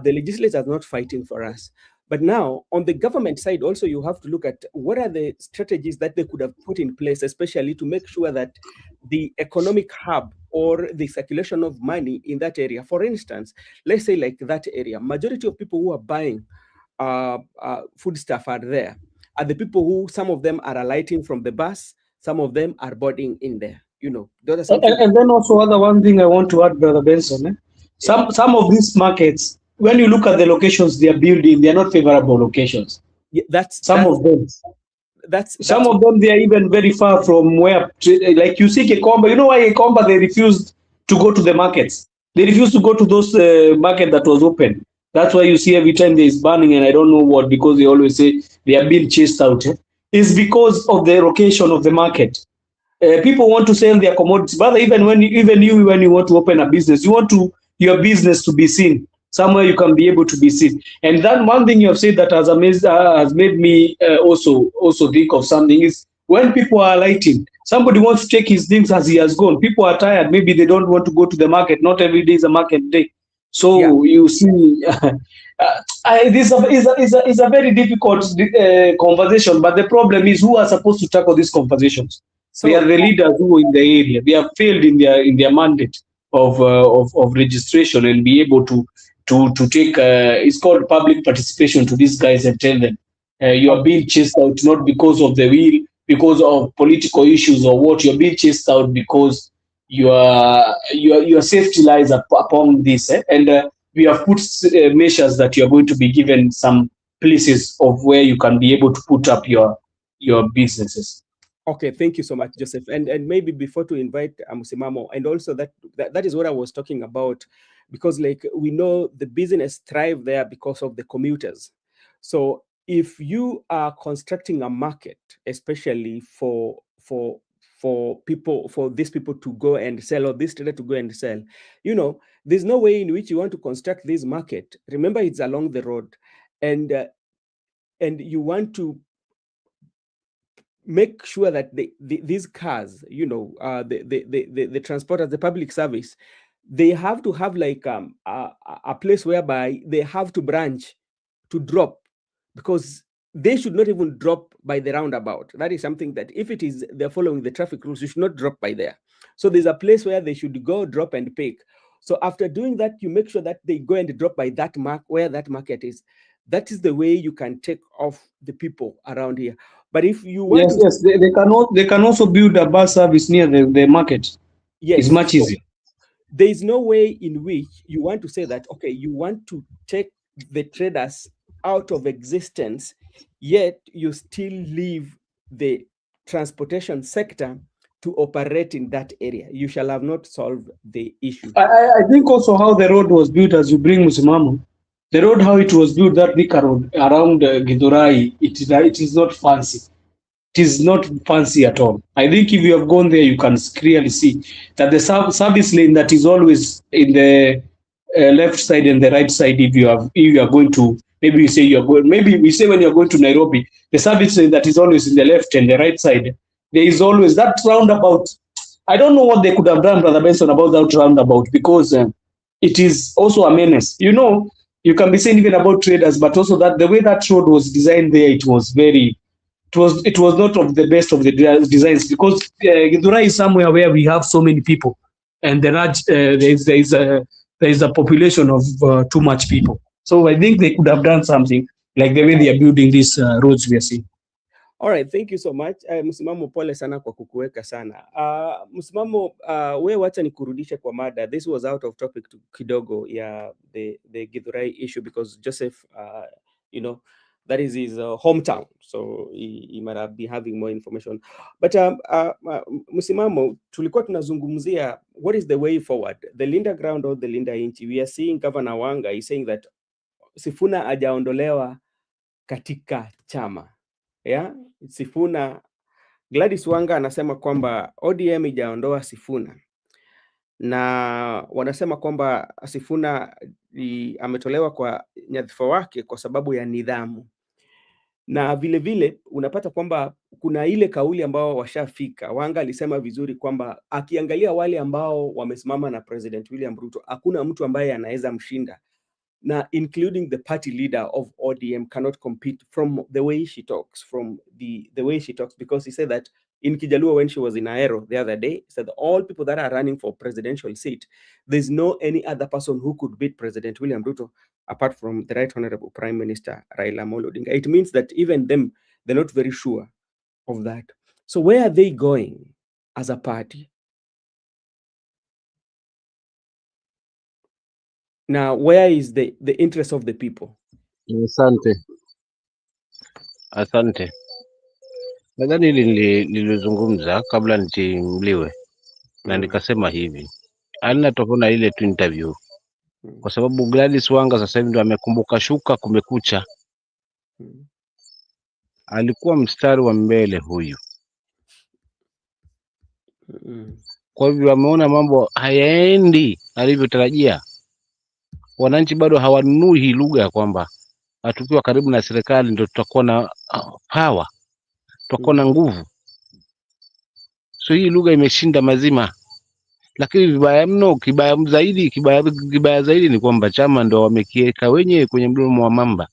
Speaker 1: the legislature is not fighting for us. But now, on the government side, also, you have to look at what are the strategies that they could have put in place, especially to make sure that the economic hub or the circulation of money in that area, for instance, let's say like that area, majority of people who are buying food stuff are there, are the people who, some of them are alighting from the bus, some of them are boarding in there. And
Speaker 3: then also one thing I want to add, Brother Benson, some of these markets, when you look at the locations they are building, they are not favorable locations.
Speaker 1: Yeah,
Speaker 3: some of them, they are even very far from where, like you see Kekomba. You know why Kekomba, they refused to go to the markets. They refused to go to those market that was open. That's why you see every time there is burning, and I don't know what, because they always say they are being chased out. It's because of the location of the market. People want to sell their commodities, but even when you want to open a business, you want your business to be seen somewhere, you can be able to be seen. And that one thing you have said that has made me also think of something is when people are alighting, somebody wants to take his things as he has gone. People are tired. Maybe they don't want to go to the market. Not every day is a market day. So you see, this is a very difficult conversation. But the problem is, who are supposed to tackle these conversations? So, they are the leaders who in the area. They have failed in their mandate of registration and be able to take it's called public participation to these guys and tell them you are being chased out not because of the will, because of political issues or what. You're being chased out because your safety lies upon this, and we have put measures that you're going to be given some places of where you can be able to put up your businesses.
Speaker 1: Okay, thank you so much, Joseph. And maybe before to invite Musimamo, and also that is what I was talking about, because like we know the business thrive there because of the commuters. So if you are constructing a market, especially for people, for these people to go and sell, or this trader to go and sell, there's no way in which you want to construct this market. Remember, it's along the road, and you want to make sure that these cars, the transporters, the public service, they have to have like a place whereby they have to branch to drop, because they should not even drop by the roundabout. That is something that if it is they're following the traffic rules, you should not drop by there. So there's a place where they should go, drop and pick. So after doing that, you make sure that they go and drop by that where that market is. That is the way you can take off the people around here. But if you want
Speaker 3: they can also build a bus service near the market.
Speaker 1: Yes,
Speaker 3: it's much easier.
Speaker 1: There is no way in which you want to say that, okay, you want to take the traders out of existence, yet you still leave the transportation sector to operate in that area. You shall have not solved the issue.
Speaker 3: I think also how the road was built, as you bring Musimamo, the road, how it was built, that Thika road around Githurai, it is not fancy. It is not fancy at all. I think if you have gone there, you can clearly see that the service lane that is always in the left side and the right side, if you are going to, maybe we say when you're going to Nairobi, the service lane that is always in the left and the right side, there is always that roundabout. I don't know what they could have done, Brother Benson, about that roundabout, because it is also a menace. You can be saying even about traders, but also that the way that road was designed there, it was not of the best of the designs, because Githurai is somewhere where we have so many people. and there is a population of too much people. So I think they could have done something like the way they are building these roads we are seeing.
Speaker 1: All right, thank you so much. Msimamo, pole sana kwa kukuweka sana. Msimamo, wewe wacha nikurudishe kwa mada. This was out of topic kidogo ya the Githurai issue because Joseph, you know, that is his hometown, so he might have been having more information. But Msimamo, tulikuwa tunazungumzia what is the way forward, the Linda ground or the Linda Inchi. We are seeing Governor Wanga is saying that Sifuna hajaondolewa katika chama. Yeah? Sifuna, Gladys Wanga anasema kwamba ODM ijaondoa Sifuna, na wanasema kwamba Sifuna ametolewa kwa nyadhifa wake kwa sababu ya nidhamu, na vile vile unapata kwamba kuna ile kauli ambao washafika. Wanga alisema vizuri kwamba akiangalia wale ambao wamesimama na President William Ruto, hakuna mtu ambaye anaweza mshinda, na including the party leader of ODM cannot compete from the way she talks, because he said that in Kijaluo when she was in Aero the other day, he said all people that are running for presidential seat, there's no any other person who could beat President William Ruto apart from the Right Honorable Prime Minister Raila Amolo Odinga. It means that even them, they're not very sure of that. So where are they going as a party? Now, where is the interest of the people?
Speaker 2: Asante. Nadhani hili nilizungumza kabla nitimliwe na nikasema hivi, alina tofauti ile tu interview, kwa sababu Gladys Wanga sasa hivi ndo amekumbuka shuka kumekucha. Alikuwa mstari wa mbele huyu. Kwa hivyo ameona mambo hayaendi alivyotarajia. Wananchi bado hawanunui hii lugha ya kwamba tukiwa karibu na serikali ndio tutakuwa na power, tutakuwa na nguvu. So hii lugha imeshinda mazima. Lakini vibaya mno, kibaya zaidi ni kwamba chama ndo wamekiweka wenyewe kwenye mdomo wa mamba.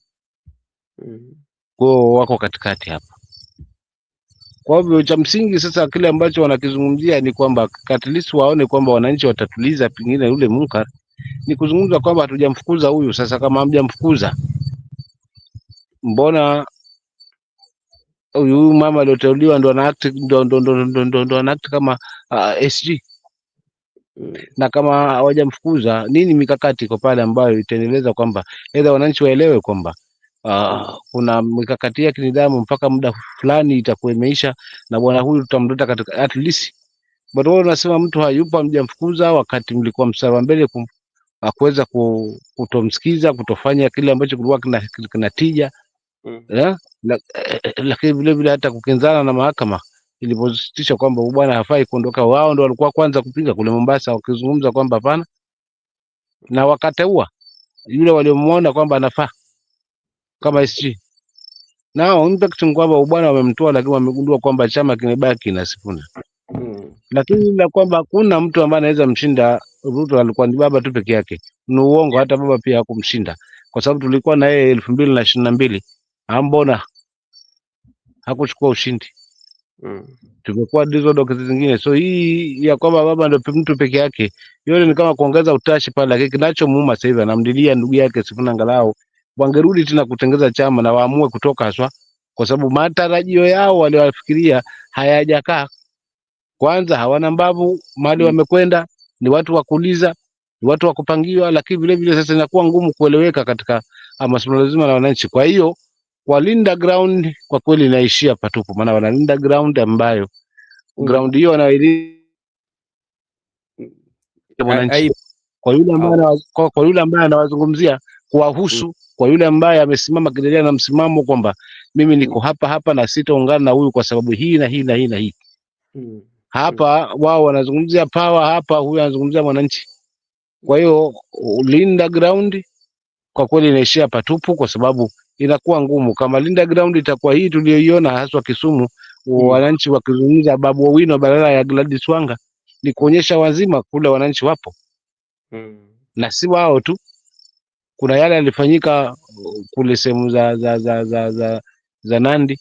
Speaker 2: Kwa wako katikati hapa. Kwa hivyo cha msingi sasa kile ambacho wanakizungumzia ni kwamba at least waone kwamba wananchi watatuliza pengine yule munkar, ni kuzungumza kwamba hatujamfukuza huyu. Sasa kama hamjamfukuza, mbona huyu mama aliyoteuliwa ndo ana act kama SG? Na kama hawajamfukuza, nini mikakati kwa pale ambayo itaendeleza kwamba aidha wananchi waelewe kwamba kuna mikakati ya kinidhamu mpaka muda fulani itakuwa imeisha, na bwana huyu tutamleta katika at least. But wao unasema mtu hayupo, hamjamfukuza, wakati mlikuwa mstari wa mbele kuweza kutomsikiza, kutofanya kile ambacho kulikuwa kina tija. Lakini vile vile hata kukinzana na mahakama ilipositisha kwamba bwana hafai kuondoka, wao ndo walikuwa kwanza kupinga kule Mombasa, wakizungumza kwamba hapana, na wakateua yule waliomuona kwamba anafaa kama SG. Nao impact ni kwamba bwana wamemtoa, lakini wamegundua kwamba chama kimebaki na Sifuna. Lakini na kwamba hakuna mtu ambaye anaweza mshinda Ruto, alikuwa ni baba tu peke yake. Ni uongo, hata baba pia hakumshinda, kwa sababu tulikuwa na yeye 2022, ambona hakuchukua ushindi. Tumekuwa ndizo dokezi zingine. So hii ya kwamba baba ndio mtu peke yake, yote ni kama kuongeza utashi pale. Lakini kinachomuuma sasa hivi anamdilia ndugu yake Sifuna, angalau wangerudi tena kutengeza chama na waamue kutoka haswa, kwa sababu matarajio yao waliowafikiria hayajakaa. Kwanza hawana mbavu, mali wamekwenda, ni watu wa kuuliza, ni watu wa kupangiwa, lakini vile vile sasa inakuwa ngumu kueleweka katika masuala lazima na wananchi. Kwa hiyo kwa Linda ground kwa kweli inaishia patupu, maana wana Linda ground ambayo ground hiyo wanailinda wananchi. Kwa yule ambaye anawazungumzia kuwahusu, kwa yule ambaye amesimama kidedea na msimamo kwamba mimi niko hapa na sitaungana na huyu kwa sababu hii na hii na hii na hii. Hapa wao wanazungumzia power, hapa huyu anazungumzia mwananchi. Kwa hiyo Linda ground kwa kweli inaishia patupu, kwa sababu inakuwa ngumu. Kama Linda ground itakuwa hii tuliyoiona haswa Kisumu, wananchi wakizungumza Babu Owino badala ya Gladys Wanga, ni kuonyesha wazima kule wananchi wapo. Na si wao tu, kuna yale yalifanyika kule sehemu za Nandi.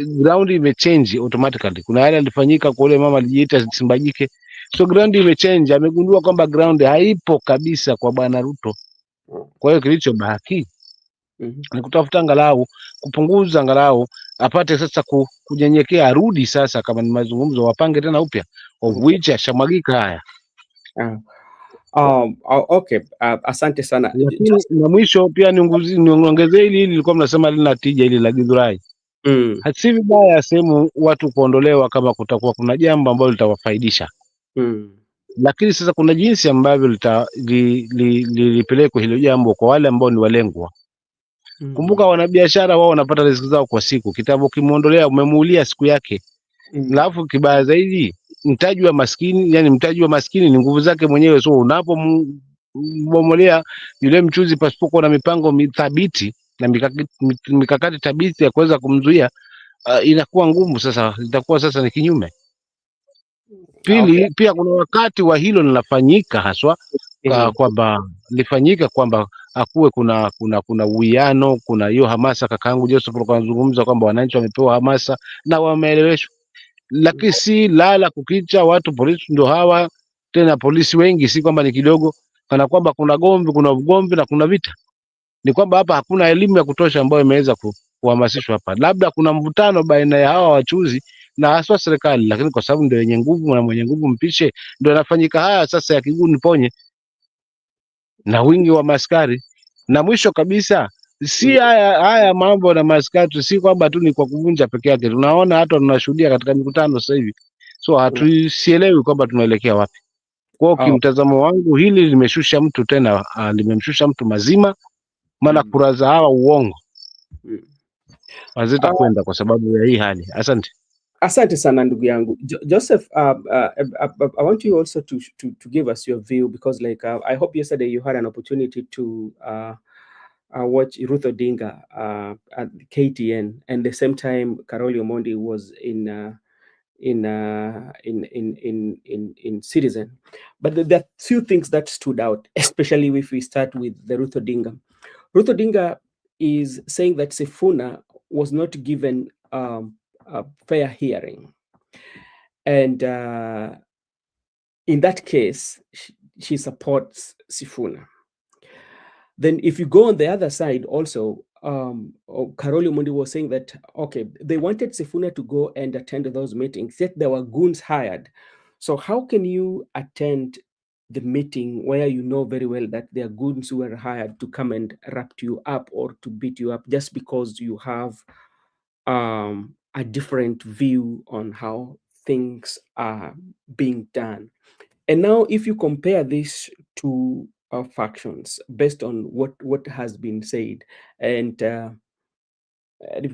Speaker 2: Ground imechange automatically. Kuna yale yalifanyika kwa ule mama alijiita Simbajike, So ground imechange, amegundua kwamba ground haipo kabisa kwa Bwana Ruto. Kwa hiyo kilichobaki ni kutafuta angalau kupunguza, angalau apate sasa kunyenyekea, arudi sasa, kama ni mazungumzo wapange tena upya, of which ashamwagika haya.
Speaker 1: Okay, asante sana.
Speaker 2: Lakini na mwisho pia niongezee hili lilikuwa mnasema lina tija, ili la Githurai. Si vibaya sehemu watu kuondolewa kama kutakuwa kuna jambo ambalo litawafaidisha. Lakini sasa kuna jinsi ambavyo lipelekwe hilo jambo kwa wale ambao ni walengwa. Kumbuka wanabiashara wao wanapata riziki zao kwa siku. Kitabu kimuondolea, umemuulia siku yake. Alafu kibaya zaidi, mtaji wa maskini, yani mtaji wa maskini ni nguvu zake mwenyewe. So unapombolea yule mchuzi pasipokuwa na mipango thabiti na mikakati thabiti ya kuweza kumzuia, inakuwa ngumu. Sasa itakuwa sasa ni kinyume. Pili, pia kuna wakati wa hilo linafanyika haswa kwamba lifanyika kwamba akuwe kuna uwiano, kuna hiyo hamasa. Kakaangu Joseph alikuwa anazungumza kwamba wananchi wamepewa hamasa na wameeleweshwa, lakini si lala kukicha watu. Polisi ndio hawa tena, polisi wengi, si kwamba ni kidogo, kana kwamba kuna ugomvi na kuna vita. Ni kwamba hapa hakuna elimu ya kutosha ambayo imeweza kuhamasishwa hapa. Labda kuna mvutano baina ya hawa wachuzi na haswa serikali, lakini kwa sababu ndio yenye nguvu na mwenye nguvu mpishe, ndio yanafanyika haya sasa ya kiguni ponye na wingi wa maskari. Na mwisho kabisa, si haya mambo na maskari, si kwamba tu ni kwa kuvunja peke yake. Tunaona hata tunashuhudia katika mikutano sasa hivi, so hatusielewi kwamba tunaelekea wapi. Kwa kimtazamo wangu, hili limeshusha mtu tena, limemshusha mtu mazima, maana kura za hawa uongo hazitakwenda kwa sababu ya hii hali.
Speaker 1: Asante sana ndugu yangu Joseph. I want you also to give us your view, because like I hope yesterday you had an opportunity to watch Ruth Odinga at KTN, and the same time Karoli Omondi was in Citizen. But there are few things that stood out, especially if we start with the Ruth Odinga. Ruth Odinga is saying that Sifuna was not given a fair hearing, and in that case she supports Sifuna. Then if you go on the other side also, Karoli Omondi was saying that okay, they wanted Sifuna to go and attend those meetings, yet there were goons hired. So how can you attend the meeting where you know very well that there are goons who were hired to come and wrap you up or to beat you up just because you have a different view on how things are being done? And now if you compare this to factions based on what has been said, and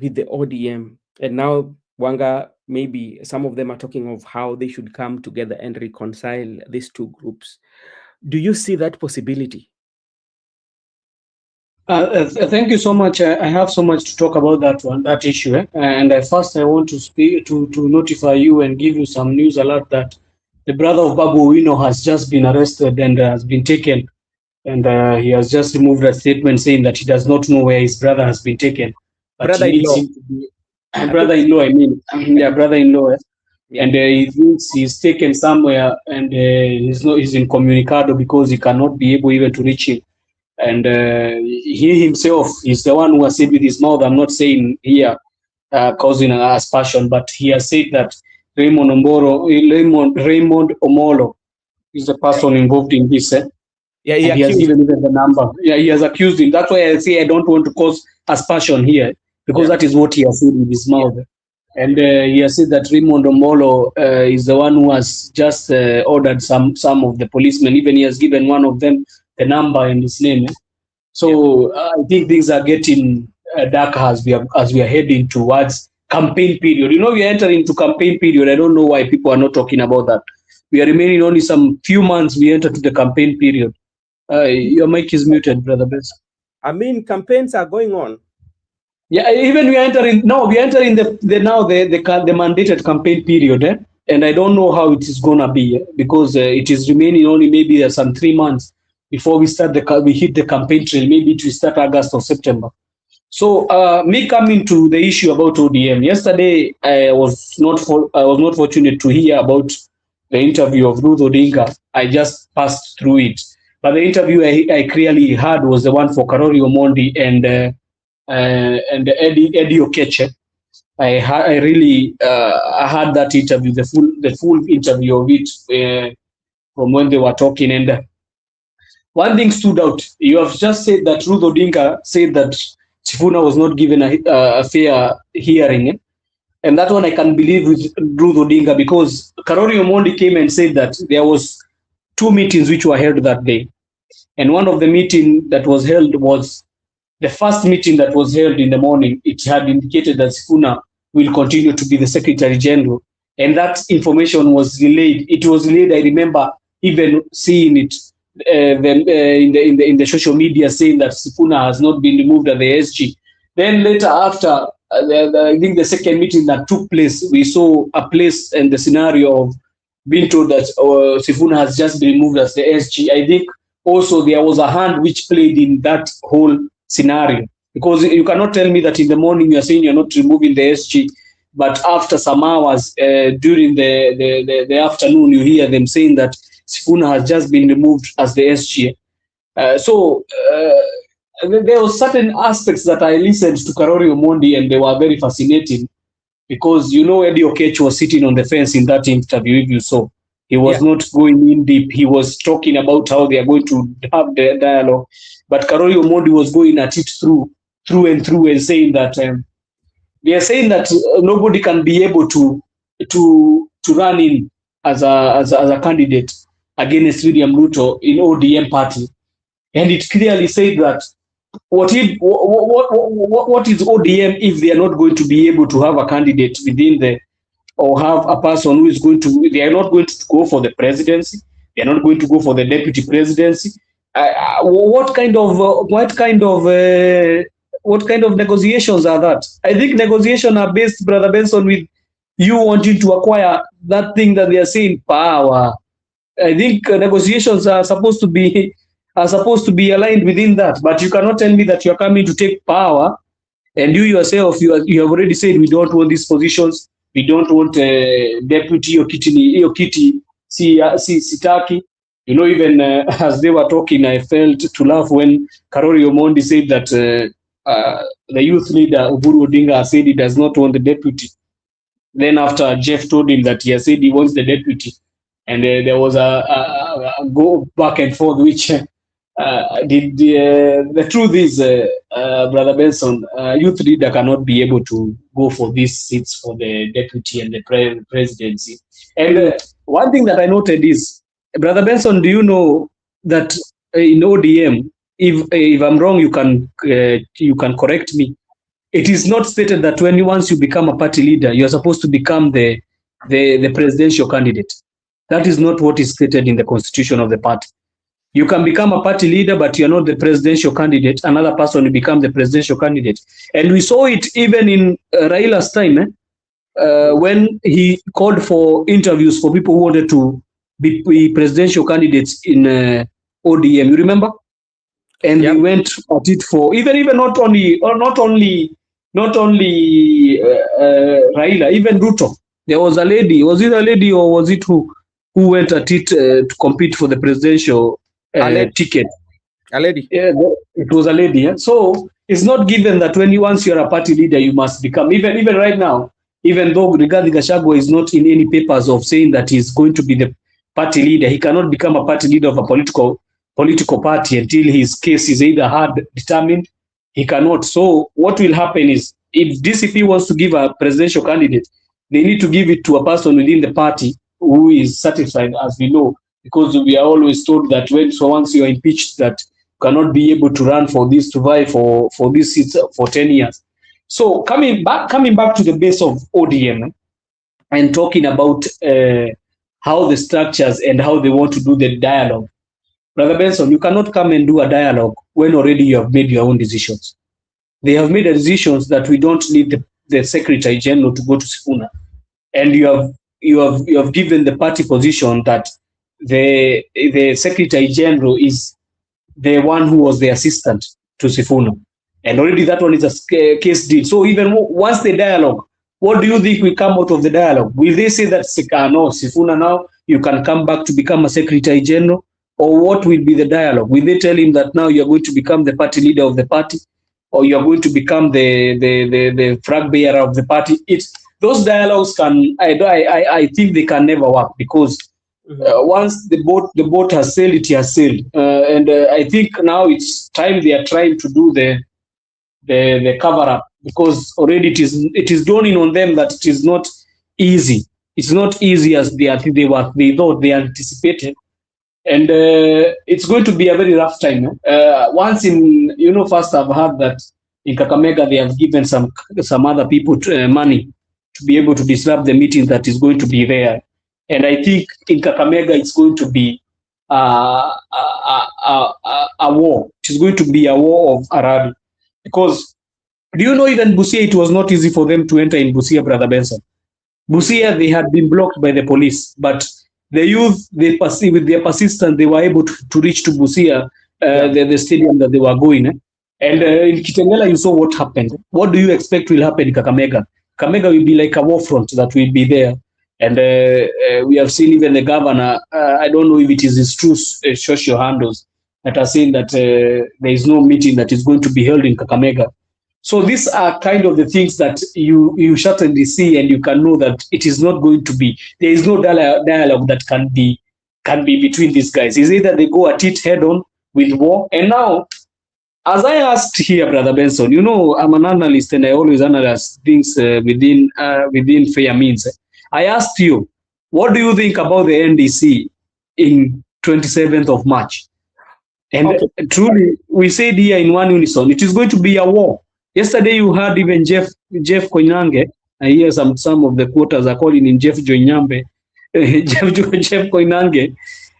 Speaker 1: with the ODM, and now Wanga, maybe some of them are talking of how they should come together and reconcile these two groups. Do you see that possibility?
Speaker 3: Thank you so much. I have so much to talk about that issue. And first I want to speak to notify you and give you some news alert that the brother of Babu Owino has just been arrested and has been taken. And he has just removed a statement saying that he does not know where his brother has been taken. But he needs him to be brother-in-law, I mean. Yeah, brother-in-law. Yeah. And he thinks he's taken somewhere, and he's incommunicado because he cannot be able even to reach him. And he himself is the one who has said with his mouth, I'm not saying here causing an aspersion, but he has said that Raymond Omolo is the person involved in this. Yeah, he has given the number. Yeah, he has accused him. That's why I say I don't want to cause aspersion here, because that is what he has said with his mouth. Yeah. And he has said that Raymond Omolo is the one who has just ordered some of the policemen. Even he has given one of them the number and his name. So I think things are getting darker as we are heading towards campaign period. You know, we are entering into campaign period. I don't know why people are not talking about that. We are remaining only some few months. We enter to the campaign period. Your mic is muted, Brother Bess.
Speaker 1: I mean, campaigns are going on.
Speaker 3: Yeah, even we are entering the mandated campaign period, and I don't know how it is gonna be because it is remaining only maybe some 3 months before we hit the campaign trail. Maybe it will start August or September. So me coming to the issue about ODM. Yesterday, I was not fortunate to hear about the interview of Ruth Odinga. I just passed through it. But the interview I clearly heard was the one for Karori Omondi and Eddie Okeche. I really I had that interview, the full interview of it from when they were talking. And one thing stood out. You have just said that Ruth Odinga said that Sifuna was not given a fair hearing. And that one I can believe with Ruth Odinga, because Karori Omondi came and said that there was 2 meetings which were held that day. And one of the meeting that was held was the first meeting that was held in the morning. It had indicated that Sifuna will continue to be the Secretary General. And that information was relayed. It was relayed, I remember even seeing it in the social media saying that Sifuna has not been removed as the SG. Then later after, I think the second meeting that took place, we saw a place and the scenario of being told that Sifuna has just been removed as the SG. I think also there was a hand which played in that whole scenario, because you cannot tell me that in the morning you are saying you're not removing the SG, but after some hours during the afternoon you hear them saying that Sifuna has just been removed as the SG. So there were certain aspects that I listened to Karori Omondi and they were very fascinating, because Eddie Okeche was sitting on the fence in that interview. If you saw, he was not going in deep. He was talking about how they are going to have the dialogue, but Karori Omondi was going at it through and saying that they are saying that nobody can be able to run in as a candidate against William Ruto in ODM party, and it clearly said that what is ODM if they are not going to be able to have a candidate within or have a person who is going to, they are not going to go for the presidency, they are not going to go for the deputy presidency. What kind of negotiations are that? I think negotiations are based, Brother Benson, with you wanting to acquire that thing that they are saying, power. I think negotiations are supposed to be aligned within that. But you cannot tell me that you are coming to take power, and you yourself you have already said we don't want these positions, we don't want deputy or kitty sitaki. Even as they were talking, I felt to laugh when Karori Omondi said that the youth leader Oburu Odinga said he does not want the deputy. Then after Jeff told him that he has said he wants the deputy, and there was a go back and forth, which the truth is, Brother Benson, youth leader cannot be able to go for these seats for the deputy and the presidency. And one thing that I noted is, Brother Benson, do you know that in ODM, if I'm wrong, you can correct me. It is not stated that once you become a party leader, you are supposed to become the presidential candidate. That is not what is stated in the constitution of the party. You can become a party leader, but you are not the presidential candidate. Another person will become the presidential candidate. And we saw it even in Raila's time, when he called for interviews for people who wanted to be presidential candidates in ODM. You remember? And he went at it for even not only Raila, even Ruto. There was a lady. Was it a lady or was it who went at it to compete for the presidential ticket?
Speaker 1: A lady.
Speaker 3: Yeah, it was a lady. Yeah? So it's not given that once you're a party leader, you must become, even right now, even though Rigathi Gachagua is not in any papers of saying that he's going to be the party leader, he cannot become a party leader of a political party until his case is either hard determined. He cannot. So what will happen is, if DCP wants to give a presidential candidate, they need to give it to a person within the party who is certified, as we know, because we are always told that once you are impeached, that you cannot be able to run for this, to vie for these seats for 10 years. So coming back to the base of ODM and talking about how the structures and how they want to do the dialogue. Brother Benson, you cannot come and do a dialogue when already you have made your own decisions. They have made decisions that we don't need the Secretary General to go to Sifuna, and you have given the party position that the Secretary General is the one who was the assistant to Sifuna, and already that one is a case deal. So even once the dialogue What do you think will come out of the dialogue? Will they say that no, Sifuna, now you can come back to become a secretary general? Or what will be the dialogue? Will they tell him that now you're going to become the party leader of the party? Or you're going to become the flag bearer of the party? Those dialogues I think they can never work, because once the boat has sailed, it has sailed. And I think now it's time they are trying to do the cover up, because already it is dawning on them that it is not easy. It's not easy as they thought, they anticipated, and it's going to be a very rough time. Once first I've heard that in Kakamega they have given some other people money to be able to disrupt the meeting that is going to be there, and I think in Kakamega it's going to be a war. It is going to be a war of Arabi. Because do you know, even Busia, it was not easy for them to enter in Busia, Brother Benson. Busia, they had been blocked by the police, but the youth, with their persistence, they were able to reach to Busia, the stadium that they were going. And in Kitengela, you saw what happened. What do you expect will happen in Kakamega? Kakamega will be like a war front that will be there. And we have seen even the governor, I don't know if it is his true social handles, that are saying that there is no meeting that is going to be held in Kakamega. So these are kind of the things that you certainly see, and you can know that it is not going to be. There is no dialogue that can be between these guys. It's either they go at it head on with war. And now, as I asked here, Brother Benson, I'm an analyst and I always analyze things within fair means. I asked you, what do you think about the NDC in 27th of March? And truly, we said here in one unison, it is going to be a war. Yesterday, you heard even Jeff Koinange. I hear some of the quotas are calling him Jeff Joinyambe. Jeff Koinange.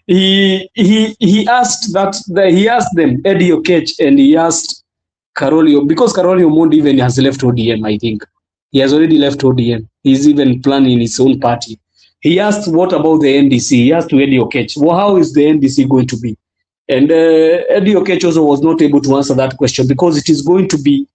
Speaker 3: He asked he asked them, Eddie Okech, and he asked Karolio, because Karolio Mondi even has left ODM, I think. He has already left ODM. He's even planning his own party. He asked, what about the NDC? He asked to Eddie Okech, well, how is the NDC going to be? And Eddie Okech also was not able to answer that question, because it is going to be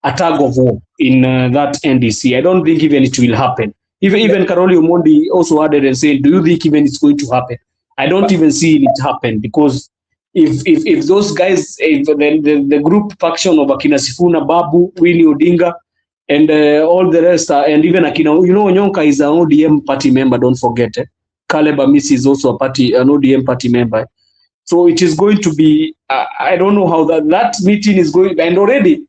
Speaker 3: a tug of war in that NDC. I don't think even it will happen. Even Karolio Mondi also added and said, do you think even it's going to happen? I don't even see it happen, because if those guys, if the group faction of Akina Sifuna, Babu, Winnie Odinga, and all the rest, and even Akina, Onyonka is an ODM party member, don't forget. Caleb Amisi is also an ODM party member. So it is going to be, I don't know how that meeting is going, and already,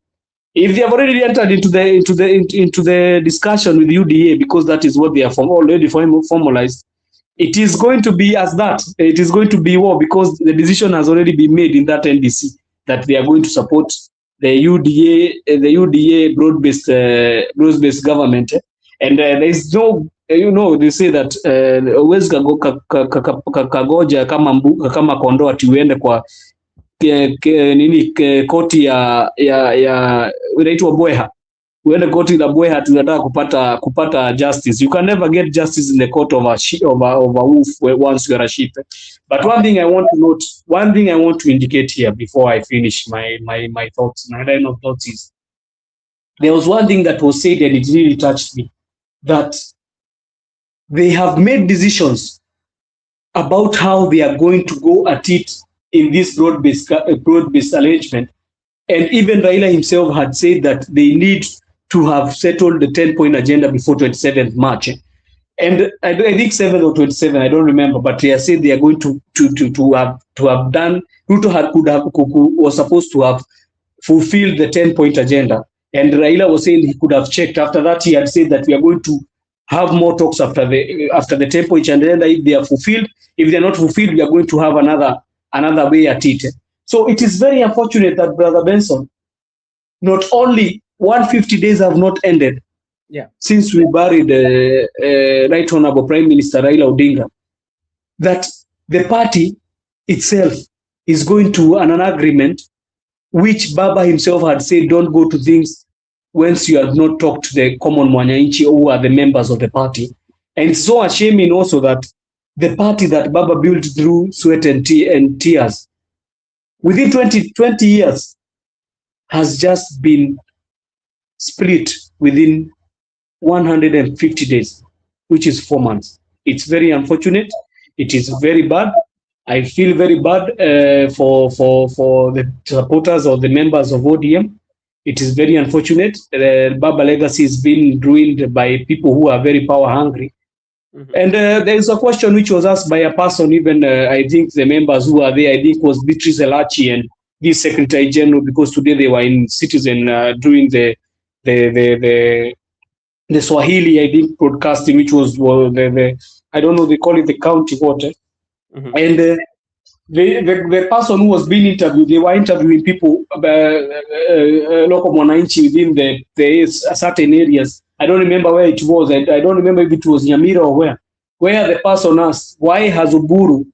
Speaker 3: if they have already entered into the discussion with UDA, because that is what they are already formalized, it is going to be as that. It is going to be war, because the decision has already been made in that NDC that they are going to support the UDA broad-based government, and there is no, they say that huwezi kagoja kama kondoo ati uende kwa koti ya inaitwa bweha, uende koti la bweha tunataka kupata justice. You can never get justice in the court of a wolf once you are a sheep. But one thing I want to indicate here before I finish my thoughts, my line of thoughts, is there was one thing that was said and it really touched me, that they have made decisions about how they are going to go at it in this broad-based arrangement. And even Raila himself had said that they need to have settled the 10-point agenda before 27th March. And I think 7 or 27, I don't remember, but they said they are going to have done, Ruto was supposed to have fulfilled the 10-point agenda. And Raila was saying he could have checked. After that, he had said that we are going to have more talks after the 10-point agenda. If they are fulfilled, if they are not fulfilled, we are going to have another way at it. So it is very unfortunate that, Brother Benson, not only 150 days have not ended since we buried Right Honorable Prime Minister Raila Odinga, that the party itself is going to an agreement which Baba himself had said, don't go to things once you have not talked to the common Wanainchi who are the members of the party. And it's so ashaming also that the party that Baba built through sweat and tears, within 20 years, has just been split within 150 days, which is 4 months. It's very unfortunate. It is very bad. I feel very bad for the supporters or the members of ODM. It is very unfortunate. Baba legacy is being ruined by people who are very power hungry. Mm-hmm. And there is a question which was asked by a person, even I think the members who are there, I think was Beatrice Elachi and the Secretary General, because today they were in Citizen doing the Swahili, I think, broadcasting, which was the I don't know, they call it the county water. Mm-hmm. And the person who was being interviewed, they were interviewing people, local Wanainchi within the certain areas. I don't remember where it was. I don't remember if it was Nyamira or where the person asked, why has Oburu,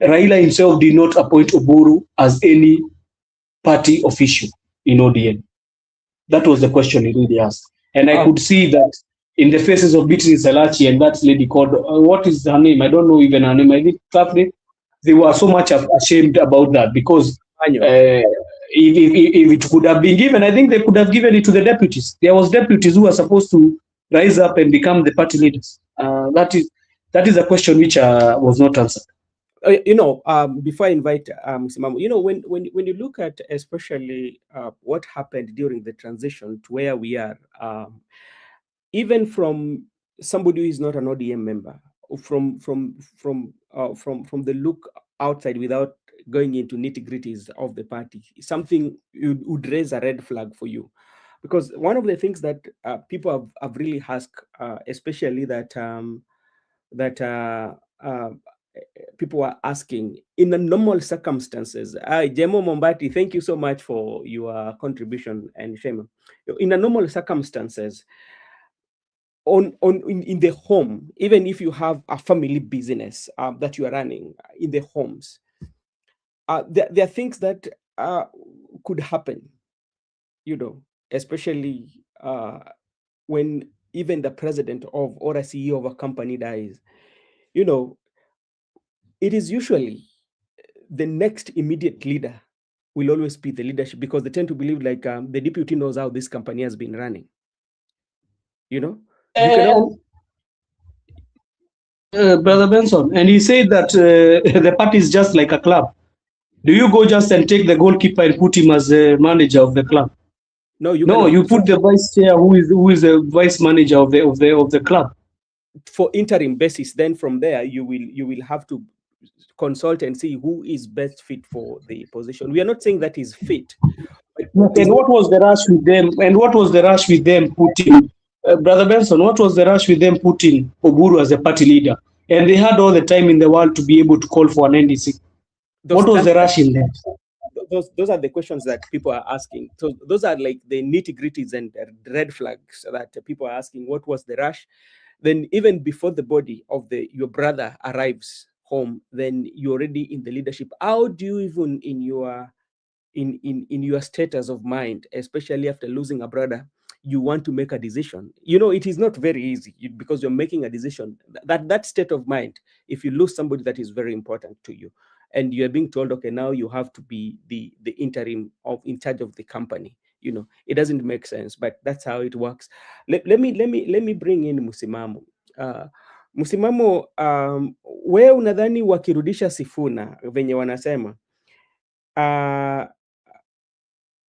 Speaker 3: Raila himself did not appoint Oburu as any party official in ODM? That was the question he really asked. And I could see that in the faces of Beatrice Elachi and that lady called, what is her name? I don't know even her name. I think Catherine. They were so much ashamed about that, because if it could have been given, I think they could have given it to the deputies. There was deputies who were supposed to rise up and become the party leaders. That is a question which was not answered.
Speaker 1: Before I invite Simamo, when you look at especially what happened during the transition to where we are, even from somebody who is not an ODM member, from the look outside, without going into nitty-gritties of the party, something would raise a red flag for you, because one of the things that people have really asked, especially that people are asking in the normal circumstances. Jemo Mombati, thank you so much for your contribution, and Shema. In the normal circumstances, in the home, even if you have a family business that you are running in the homes, there are things that could happen, especially when even the president or a CEO of a company dies. It is usually the next immediate leader will always be the leadership, because they tend to believe like the deputy knows how this company has been running.
Speaker 3: Brother Benson, and he said that the party is just like a club. Do you go just and take the goalkeeper and put him as the manager of the club?
Speaker 1: No, you
Speaker 3: put the vice chair who is the vice manager of the club
Speaker 1: for interim basis. Then from there you will have to consult and see who is best fit for the position. We are not saying that is fit.
Speaker 3: And what was the rush with them? And what was the rush with them putting Brother Benson? What was the rush with them putting Oburu as a party leader? And they had all the time in the world to be able to call for an NDC. What was the rush in that?
Speaker 1: Those are the questions that people are asking. So those are like the nitty-gritties and red flags that people are asking. What was the rush? Then even before the body of your brother arrives home, then you're already in the leadership. How do you even in your status of mind, especially after losing a brother, you want to make a decision? It is not very easy, because you're making a decision. That state of mind, if you lose somebody that is very important to you, and you're being told, okay, now you have to be the interim in charge of the company, it doesn't make sense, but that's how it works. Let me bring in Musimamo. Musimamo, wewe unadhani wakirudisha Sifuna venye wanasema,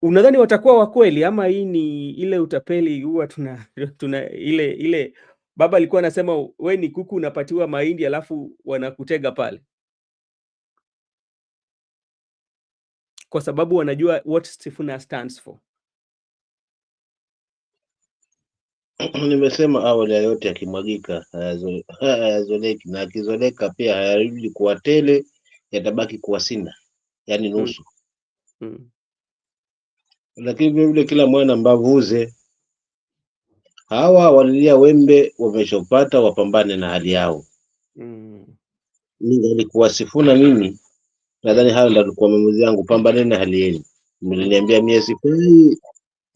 Speaker 1: unadhani watakuwa wa kweli, ama hii ni ile utapeli huwa tuna ile baba alikuwa anasema we ni kuku unapatiwa mahindi alafu wanakutega pale, kwa sababu wanajua what Sifuna stands for?
Speaker 2: Nimesema awali, yote yakimwagika hayazoleki, na akizoleka pia hayarudi kuwa tele, yatabaki kuwa sina, yani nusu. Lakini vile kila mwana mbavuze, hawa walilia wembe wameshopata, wapambane na hali yao. Nilikuwa Sifuna mimi, nadhani hayo ndio alikuwa maamuzi yangu, pambane na hali yenu. Mliniambia mimi sifai,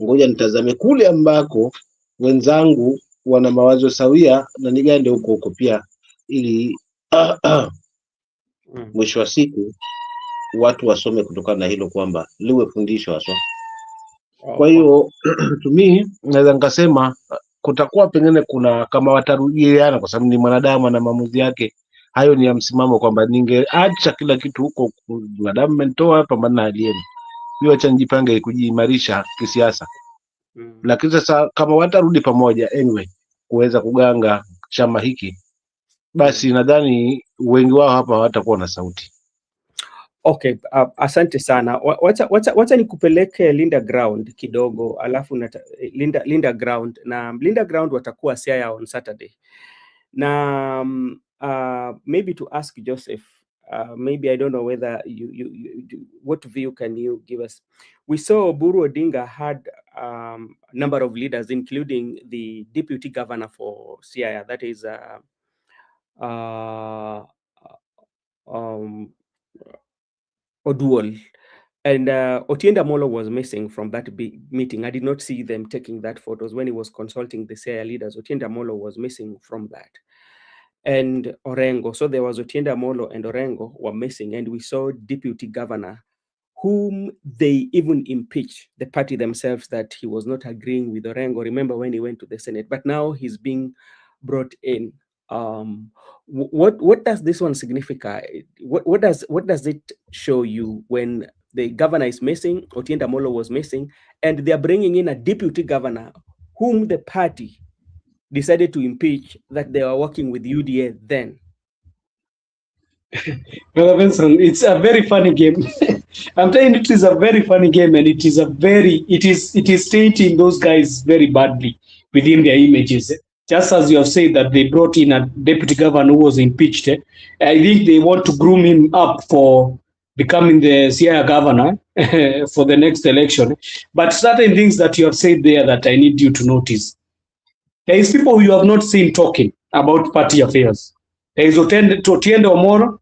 Speaker 2: ngoja nitazame kule ambako wenzangu wana mawazo sawia na nigande huko pia, ili mwisho wa siku watu wasome kutokana na hilo, kwamba liwe fundisho hasa. Kwa hiyo tumi naweza nikasema kutakuwa pengine kuna kama watarudiana, kwa sababu ni mwanadamu na maamuzi yake hayo ni ya msimamo, kwamba ningeacha kila kitu huko, mwanadamu mentoa hapa, maana alieni hiyo, acha nijipange kujiimarisha kisiasa. Lakini sasa kama watarudi pamoja anyway kuweza kuganga chama hiki, basi nadhani wengi wao hapa hawatakuwa na sauti.
Speaker 1: Okay, asante sana. Wacha nikupeleke Linda Ground kidogo, alafu Linda Ground na Linda Ground watakuwa Siaya on Saturday. Na maybe to ask Joseph, maybe I don't know whether what view can you give us? We saw Oburu Odinga had a number of leaders, including the deputy governor for Siaya, that is Oduol, and Otiende Amollo was missing from that meeting. I did not see them taking that photos when he was consulting the Siaya leaders. Otiende Amollo was missing from that, and Orengo. So there was Otiende Amollo and Orengo were missing, and we saw deputy governor, whom they even impeached, the party themselves, that he was not agreeing with Orengo. Remember when he went to the Senate, but now he's being brought in. What does this one signify? What does it show you when the governor is missing, Otiende Amollo was missing, and they are bringing in a deputy governor whom the party decided to impeach, that they were working with UDA then?
Speaker 3: Brother Benson, it's a very funny game. I'm telling you, it is a very funny game, and it is tainting those guys very badly within their images. Just as you have said that they brought in a deputy governor who was impeached, I think they want to groom him up for becoming the Siaya governor for the next election. But certain things that you have said there that I need you to notice. There is people you have not seen talking about party affairs. There is Otiende Amollo,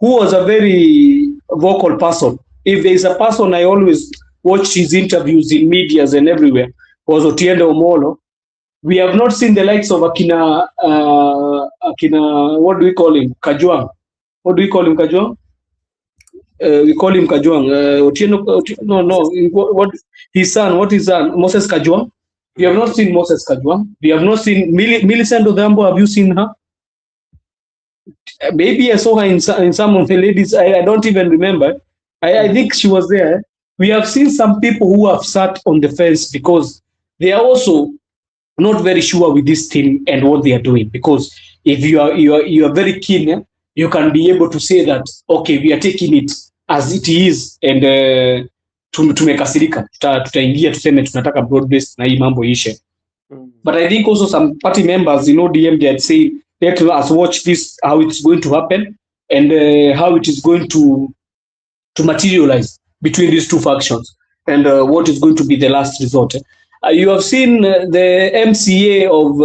Speaker 3: who was a very vocal person. If there is a person I always watched his interviews in medias and everywhere, was Otiende Amollo. We have not seen the likes of Akina, what do we call him? Kajwang. What do we call him, Kajwang? We call him Kajwang. What his son? What is son? Moses Kajwang. We have not seen Moses Kajwang. We have not seen Millicent Odhiambo. Have you seen her? Maybe I saw her in some of the ladies. I don't even remember. I think she was there. We have seen some people who have sat on the fence because they are also not very sure with this team and what they are doing. Because if you are very keen, you can be able to say that, okay, we are taking it as it is, and tumekasirika, tutaingia tuseme tunataka broad based na hii mambo ishe. But I think also some party members, DM, they had said, let us watch this, how it's going to happen, and how it is going to materialize between these two factions, and what is going to be the last resort. You have seen the MCA of,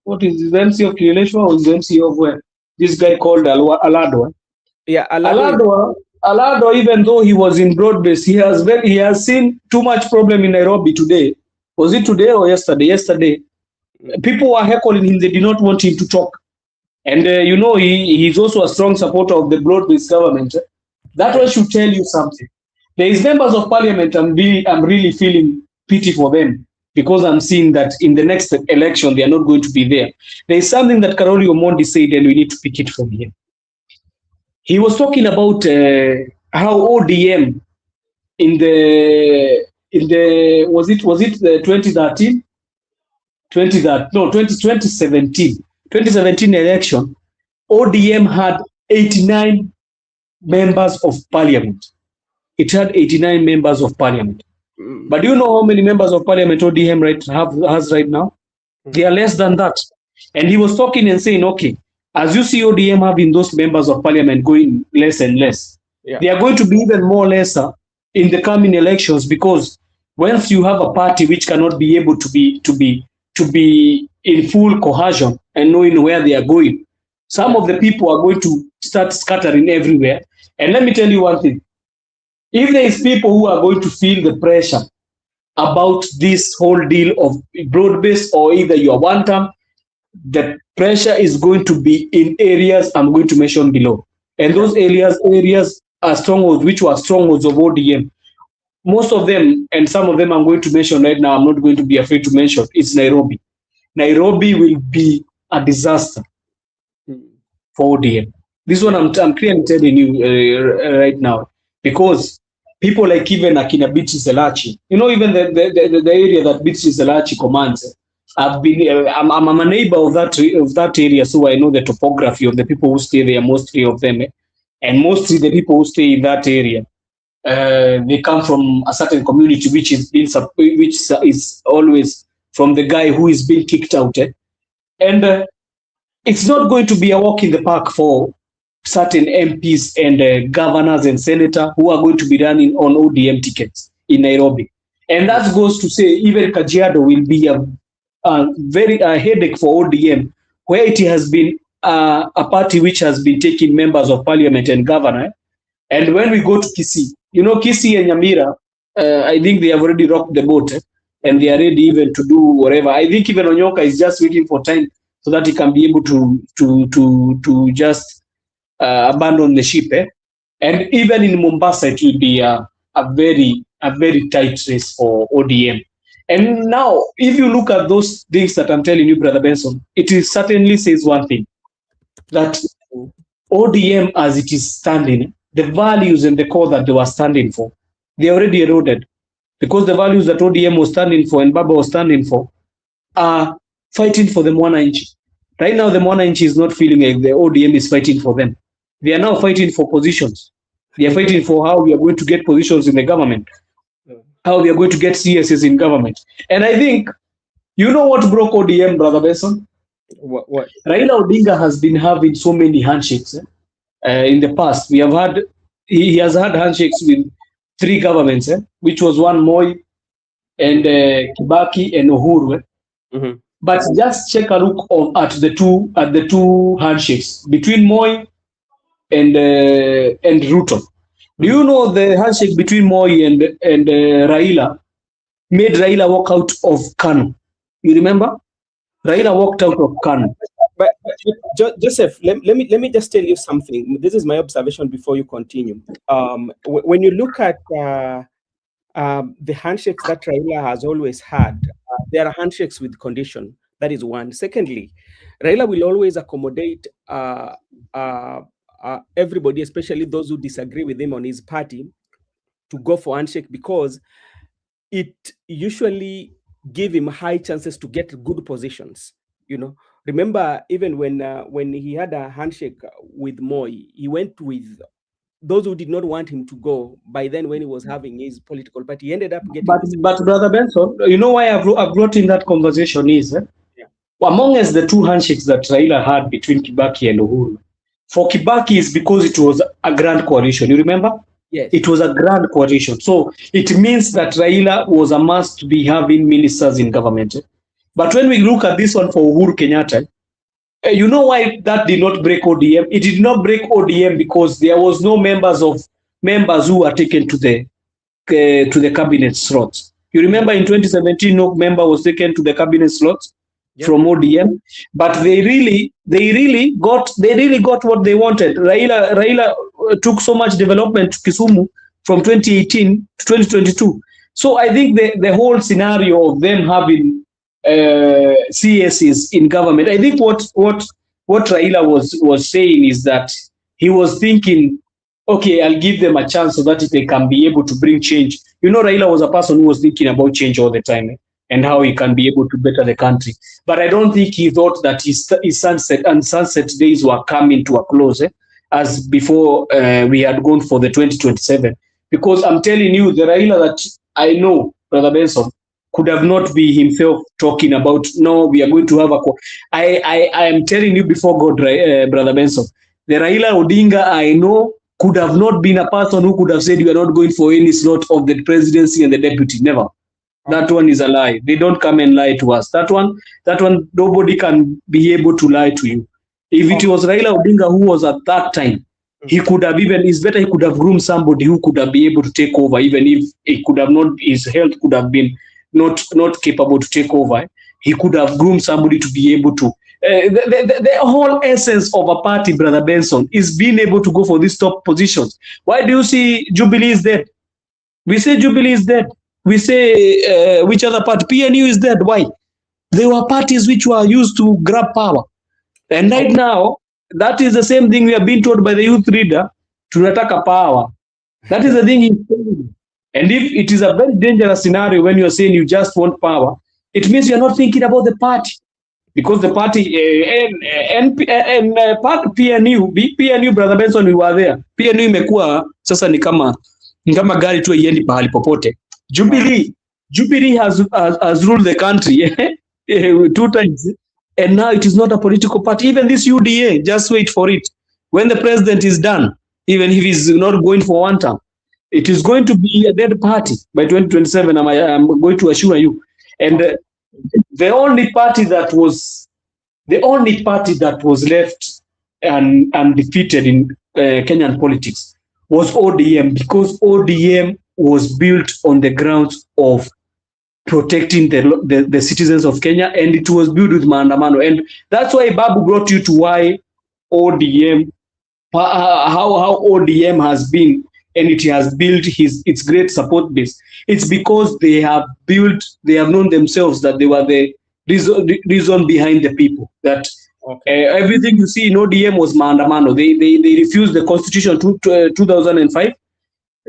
Speaker 3: what is the MCA of Kileleshwa, or the MCA of where? This guy called Alado.
Speaker 1: Yeah,
Speaker 3: Alado, even though he was in broad-based, he has seen too much problem in Nairobi today. Was it today or yesterday? Yesterday. People were heckling him. They did not want him to talk. And, he's also a strong supporter of the broad-based government. That one should tell you something. There is members of parliament, I'm really feeling pity for them, because I'm seeing that in the next election, they are not going to be there. There is something that Karoli Omondi said, and we need to pick it from here. He was talking about how ODM in the was it the 2017 election, ODM had 89 members of parliament. It had 89 members of parliament. But do you know how many members of parliament ODM has right now? They are less than that. And he was talking and saying, okay, as you see ODM having those members of parliament going less and less, they are going to be even more lesser in the coming elections, because once you have a party which cannot be able to be in full cohesion and knowing where they are going, some of the people are going to start scattering everywhere. And let me tell you one thing. If there is people who are going to feel the pressure about this whole deal of broad-based or either you are one term, the pressure is going to be in areas I'm going to mention below. And those areas are strongholds, which were strongholds of ODM. Most of them, and some of them I'm going to mention right now, I'm not going to be afraid to mention, it's Nairobi. Nairobi will be a disaster for ODM. This one I'm clearly telling you right now, because people like even Akina Biti Selachi, even the area that Biti Selachi commands, I've been I'm a neighbor of that area, so I know the topography of the people who stay there, mostly of them, and mostly the people who stay in that area. They come from a certain community which is always from the guy who is being kicked out, and it's not going to be a walk in the park for certain MPs and governors and senators who are going to be running on ODM tickets in Nairobi. And that goes to say even Kajiado will be a headache for ODM, where it has been a party which has been taking members of parliament and governor. And when we go to Kisii, Kisii and Nyamira, I think they have already rocked the boat, and they are ready even to do whatever. I think even Onyoka is just waiting for time so that he can be able to just abandon the ship. And even in Mombasa, it will be a very tight race for ODM. And now, if you look at those things that I'm telling you, Brother Benson, it certainly says one thing, that ODM as it is standing, the values and the core that they were standing for, they already eroded, because the values that ODM was standing for and Baba was standing for are fighting for the Wanainchi. Right now, the Wanainchi is not feeling like the ODM is fighting for them. They are now fighting for positions. They are fighting for how we are going to get positions in the government, how we are going to get CSs in government. And I think, what broke ODM, Brother Benson?
Speaker 1: What?
Speaker 3: Raila Odinga has been having so many handshakes in the past. He has had handshakes with 3 governments, which was one Moi and Kibaki and Uhuru.
Speaker 1: Mm-hmm.
Speaker 3: But just check a look at the two handshakes between Moi and Ruto. Do you know the handshake between Moi and Raila made Raila walk out of Kanu? You remember? Raila walked out of Kanu.
Speaker 1: But Joseph, let me just tell you something. This is my observation before you continue. When you look at the handshakes that Raila has always had, there are handshakes with condition. That is one. Secondly, Raila will always accommodate everybody, especially those who disagree with him on his party, to go for handshake, because it usually give him high chances to get good positions. Remember, even when he had a handshake with Moi, he went with those who did not want him to go. By then, when he was having his political party, he ended up getting.
Speaker 3: But Brother Benson, you know why I've brought in that conversation is among us the 2 handshakes that Raila had between Kibaki and Uhuru. For Kibaki is because it was a grand coalition. You remember?
Speaker 1: Yes.
Speaker 3: It was a grand coalition. So it means that Raila was a must be having ministers in government. But when we look at this one for Uhuru Kenyatta, you know why that did not break ODM? It did not break ODM because there was no members who were taken to the cabinet slots. You remember in 2017, no member was taken to the cabinet slots from ODM, but they really got what they wanted. Raila took so much development to Kisumu from 2018 to 2022. So I think the whole scenario of them having CSs in government, I think what Raila was saying is that he was thinking, okay, I'll give them a chance so that they can be able to bring change. Raila was a person who was thinking about change all the time and how he can be able to better the country. But I don't think he thought that his sunset days were coming to a close as before we had gone for the 2027. Because I'm telling you, the Raila that I know, Brother Benson, could have not be himself talking about, no, we are going to have I am telling you before God, Brother Benson, the Raila Odinga I know could have not been a person who could have said we are not going for any slot of the presidency and the deputy. Never. That one is a lie. They don't come and lie to us. That one, nobody can be able to lie to you. If it was Raila Odinga who was at that time, he could have it's better he could have groomed somebody who could have been able to take over, even if he could have not, his health could have been not capable to take over. He could have groomed somebody to be able to. The whole essence of a party, Brother Benson, is being able to go for these top positions. Why do you see Jubilee is dead? We say Jubilee is dead. We say which other party? PNU is dead. Why? They were parties which were used to grab power. And right now, that is the same thing we have been told by the youth leader, tunataka power. That is the thing he's saying. And if it is a very dangerous scenario when you're saying you just want power, it means you're not thinking about the party. Because the party, PNU, PNU, Brother Benson, we were there. PNU imekuwa, sasa ni kama gari tu iendi pahali popote. Jubilee has ruled the country 2 times. And now it is not a political party. Even this UDA, just wait for it. When the president is done, even if he's not going for one term, it is going to be a dead party by 2027. I'm going to assure you. And the only party that was left and undefeated in Kenyan politics was ODM, because ODM was built on the grounds of protecting the citizens of Kenya, and it was built with maandamano. And that's why Babu brought you to why ODM, how ODM has been, and it has built its great support base. It's because they have known themselves that they were the reason behind the people. That everything you see in ODM was maandamano. They refused the constitution 2005.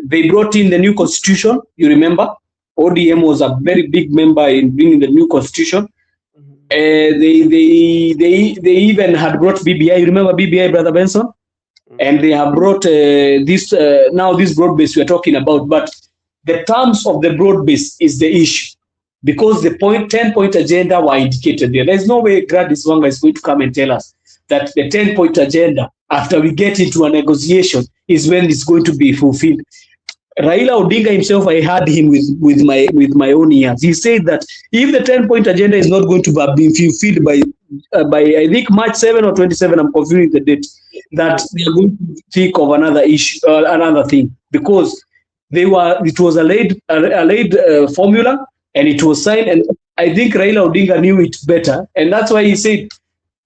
Speaker 3: They brought in the new constitution, you remember? ODM was a very big member in bringing the new constitution. They even had brought BBI. You remember BBI, Brother Benson? And they have brought this broad base we are talking about. But the terms of the broad base is the issue, because the 10-point agenda were indicated there. There's no way Gladys Wanga is going to come and tell us that the 10-point agenda, after we get into a negotiation, is when it's going to be fulfilled. Raila Odinga himself, I heard him with my own ears. He said that if the 10-point agenda is not going to be fulfilled by I think March 7 or 27, I'm confusing the date, that they are going to think of another issue, another thing, because it was a laid formula, and it was signed, and I think Raila Odinga knew it better, and that's why he said,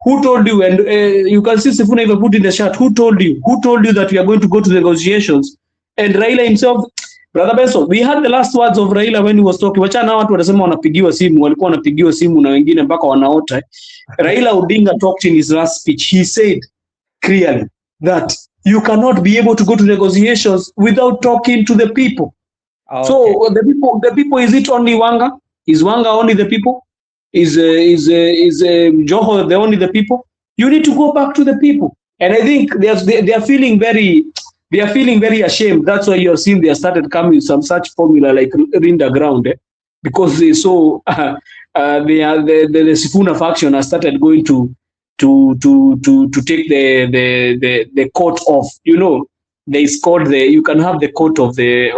Speaker 3: who told you? And you can see Sifuna even put in the chat, who told you that we are going to go to negotiations? And Raila himself, Brother Benson, we had the last words of Raila when he was talking. Wachana watu wanasema wanapigiwa simu, walikuwa wanapigiwa simu na wengine mpaka wanaota. Raila Odinga talked in his last speech. He said clearly that you cannot be able to go to negotiations without talking to the people. Okay. So the people, is it only Wanga? Is Wanga only the people? Is Joho the only the people? You need to go back to the people. And I think they are feeling very ashamed. That's why you're seeing they started coming with some such formula like Rinda Ground, because they saw the Sifuna faction has started going to take the court of, they scored you can have the court of the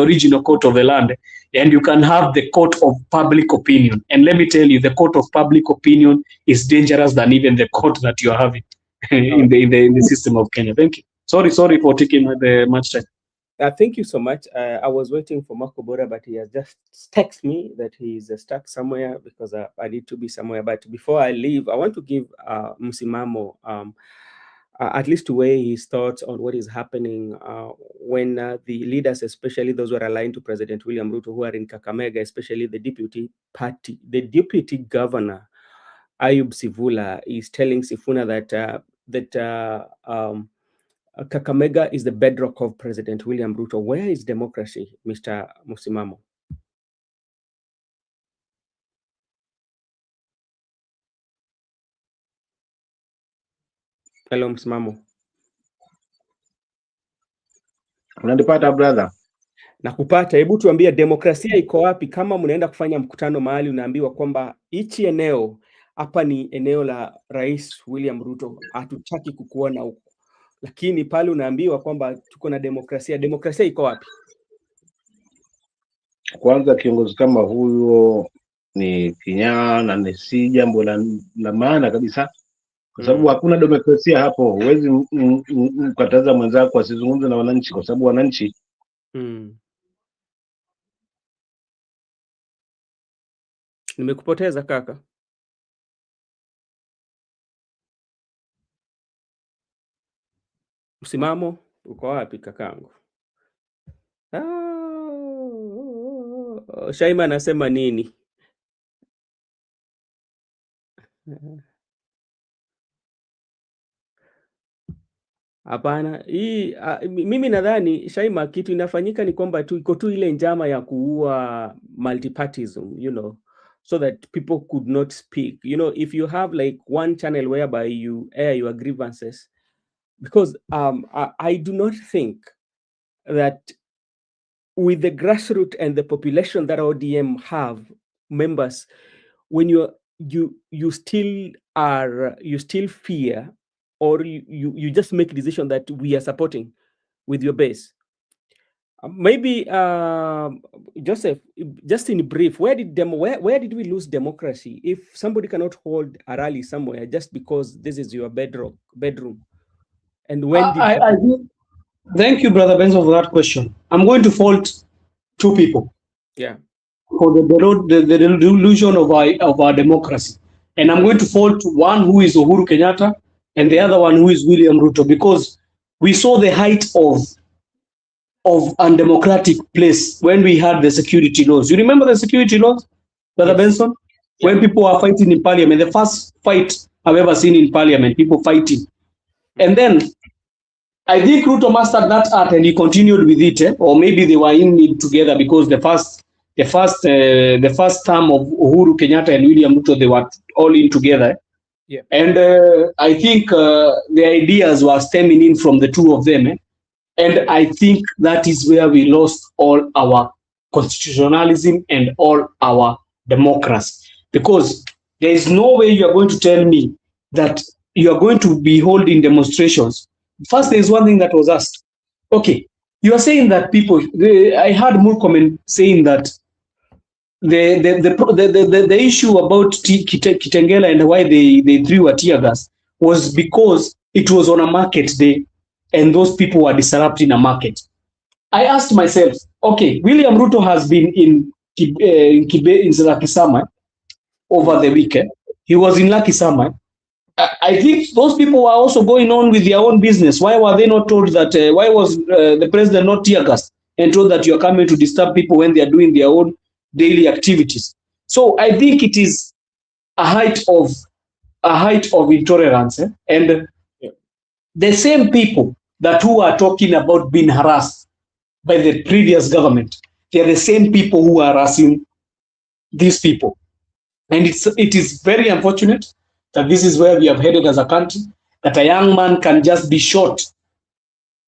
Speaker 3: original court of the land, and you can have the court of public opinion. And let me tell you, the court of public opinion is dangerous than even the court that you're having in the system of Kenya. Thank you. Sorry for taking much time.
Speaker 1: Thank you so much. I was waiting for Marco Bora, but he has just texted me that he's stuck somewhere, because I need to be somewhere. But before I leave, I want to give Msimamo at least to weigh his thoughts on what is happening when the leaders, especially those who are aligned to President William Ruto, who are in Kakamega, especially the deputy governor, Ayub Sivula, is telling Sifuna that Kakamega is the bedrock of President William Ruto. Where is democracy, Mr. Msimamo? Hello, Msimamo.
Speaker 2: Unanipata brother?
Speaker 1: Nakupata. Hebu tuambie, demokrasia iko wapi kama mnaenda kufanya mkutano mahali unaambiwa kwamba hichi eneo hapa ni eneo la Rais William Ruto, hatutaki kukuona huko, lakini pale unaambiwa kwamba tuko na demokrasia. Demokrasia iko wapi?
Speaker 2: Kwanza kiongozi kama huyo ni kinyaa na ni si jambo la maana kabisa, kwa sababu hakuna demokrasia hapo. Huwezi mkataza mwenzako asizungumze na wananchi, kwa sababu wananchi
Speaker 1: Nimekupoteza kaka. Msimamo, uko wapi kakangu? Shaima anasema nini? Hapana, hii mimi nadhani Shaima, kitu inafanyika ni kwamba iko tu ile njama ya kuua multipartyism, so that people could not speak. If you have like one channel whereby you air your grievances, because I do not think that with the grassroots and the population that ODM have members, when you still fear, or you just make a decision that we are supporting with your base. Maybe Joseph, just in brief, where did we lose democracy if somebody cannot hold a rally somewhere just because this is your bedroom? And when
Speaker 3: thank you, Brother Benson, for that question. I'm going to fault two people.
Speaker 1: Yeah.
Speaker 3: For the delusion of our democracy. And I'm going to fault one who is Uhuru Kenyatta and the other one who is William Ruto, because we saw the height of undemocratic place when we had the security laws. You remember the security laws, Brother Benson? Yeah. When people were fighting in parliament, the first fight I've ever seen in parliament, people fighting. And then I think Ruto mastered that art and he continued with it, or maybe they were in it together, because the first term of Uhuru Kenyatta and William Ruto, they were all in together.
Speaker 1: Yeah.
Speaker 3: And I think the ideas were stemming in from the two of them. And I think that is where we lost all our constitutionalism and all our democracy. Because there is no way you are going to tell me that you are going to be holding demonstrations. First, there is one thing that was asked. Okay, you are saying that people, I heard Murkomen saying that the issue about Kitengela and why they threw a tear gas was because it was on a market day and those people were disrupting a market. I asked myself, okay, William Ruto has been in Lakisama over the weekend. He was in Lakisama. I think those people were also going on with their own business. Why were they not told that? Why was the president not tear gassed and told that you are coming to disturb people when they are doing their own daily activities? So I think it is a height of intolerance, and the same people that who are talking about being harassed by the previous government, they are the same people who are harassing these people, and it is very unfortunate that this is where we have headed as a country, that a young man can just be shot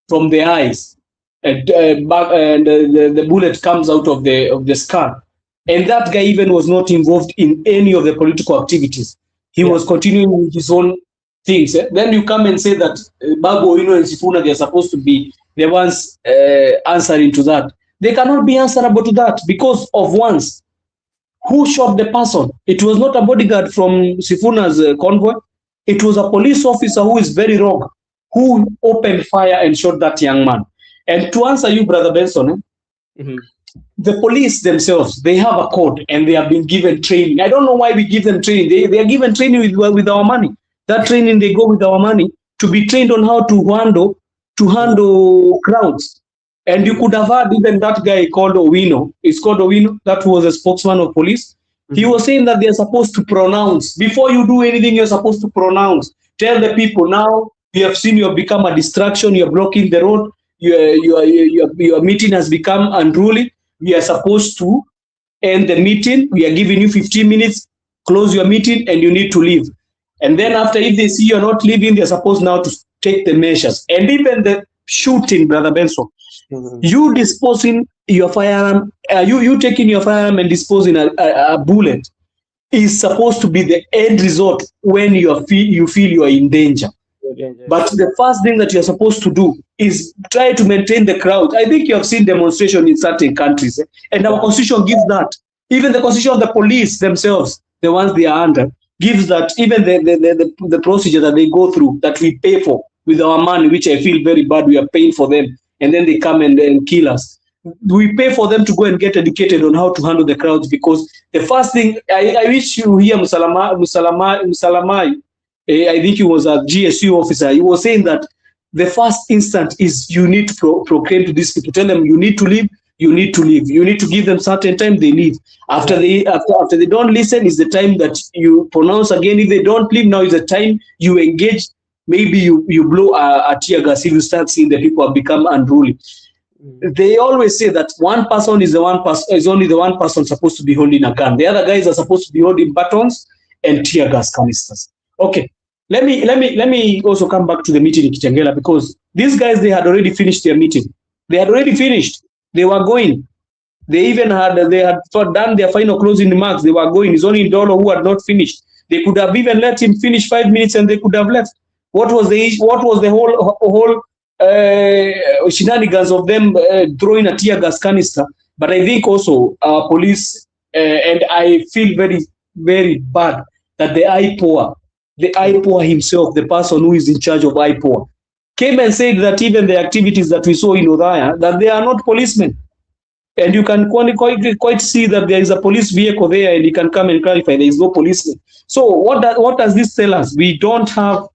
Speaker 3: from the eyes and the bullet comes out of the skull. And that guy even was not involved in any of the political activities. He was continuing with his own things. Then you come and say that Babu, and Sifuna, they are supposed to be the ones answering to that. They cannot be answerable to that because of once. Who shot the person? It was not a bodyguard from Sifuna's convoy. It was a police officer who is very wrong, who opened fire and shot that young man. And to answer you, Brother Benson, the police themselves, they have a code and they have been given training. I don't know why we give them training. They are given training with our money. That training, they go with our money to be trained on how to handle crowds. And you could have heard even that guy called Owino. It's called Owino. That was a spokesman of police. He was saying that they're supposed to pronounce. Before you do anything, you're supposed to pronounce. Tell the people, now we have seen you have become a distraction. You're blocking the road. Your meeting has become unruly. We are supposed to end the meeting. We are giving you 15 minutes. Close your meeting and you need to leave. And then after, if they see you're not leaving, they're supposed now to take the measures. And even the shooting, Brother Benson, you disposing your firearm, you taking your firearm and disposing a bullet is supposed to be the end result when you feel you are in danger. But the first thing that you're supposed to do is try to maintain the crowd. I think you have seen demonstration in certain countries, and our constitution gives that. Even the constitution of the police themselves, the ones they are under, gives that. Even the procedure that they go through, that we pay for with our money, which I feel very bad, we are paying for them, and then they come and kill us. We pay for them to go and get educated on how to handle the crowds, because the first thing, I wish you hear Musalamai, I think he was a GSU officer. He was saying that the first instant is you need to proclaim to these people, tell them you need to leave, you need to leave. You need to give them certain time, they leave. After they don't listen is the time that you pronounce again. If they don't leave, now is the time you engage. Maybe you blow a tear gas if you start seeing the people have become unruly. They always say that one person is only the one person supposed to be holding a gun. The other guys are supposed to be holding batons and tear gas canisters. Okay, let me also come back to the meeting in Kitengela, because these guys, they had already finished their meeting. They had already finished. They were going. They even had done their final closing remarks. They were going. It's only Ndolo who had not finished. They could have even let him finish 5 minutes and they could have left. What was the whole shenanigans of them throwing a tear gas canister? But I think also police, and I feel very, very bad that the IPOA himself, the person who is in charge of IPOA, came and said that even the activities that we saw in Odhaya, that they are not policemen. And you can quite see that there is a police vehicle there, and you can come and clarify there is no policeman. So what does this tell us? We don't have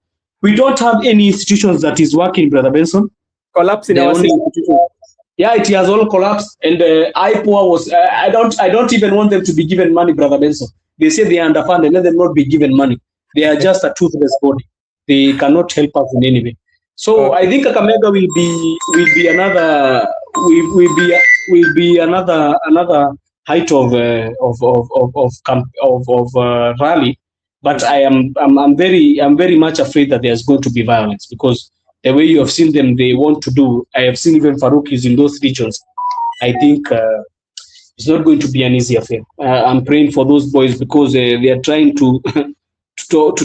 Speaker 3: any institutions that is working, Brother Benson.
Speaker 1: Collapse in our system.
Speaker 3: Yeah, it has all collapsed. And IPOA was, I don't even want them to be given money, Brother Benson. They say they are underfunded, let them not be given money. They are just a toothless body. They cannot help us in any way. So I think Kakamega will be another height of rally. But I'm very much afraid that there's going to be violence, because the way you have seen them, they want to do. I have seen even Farouk is in those regions. I think it's not going to be an easy affair. I'm praying for those boys, because they are trying to talk.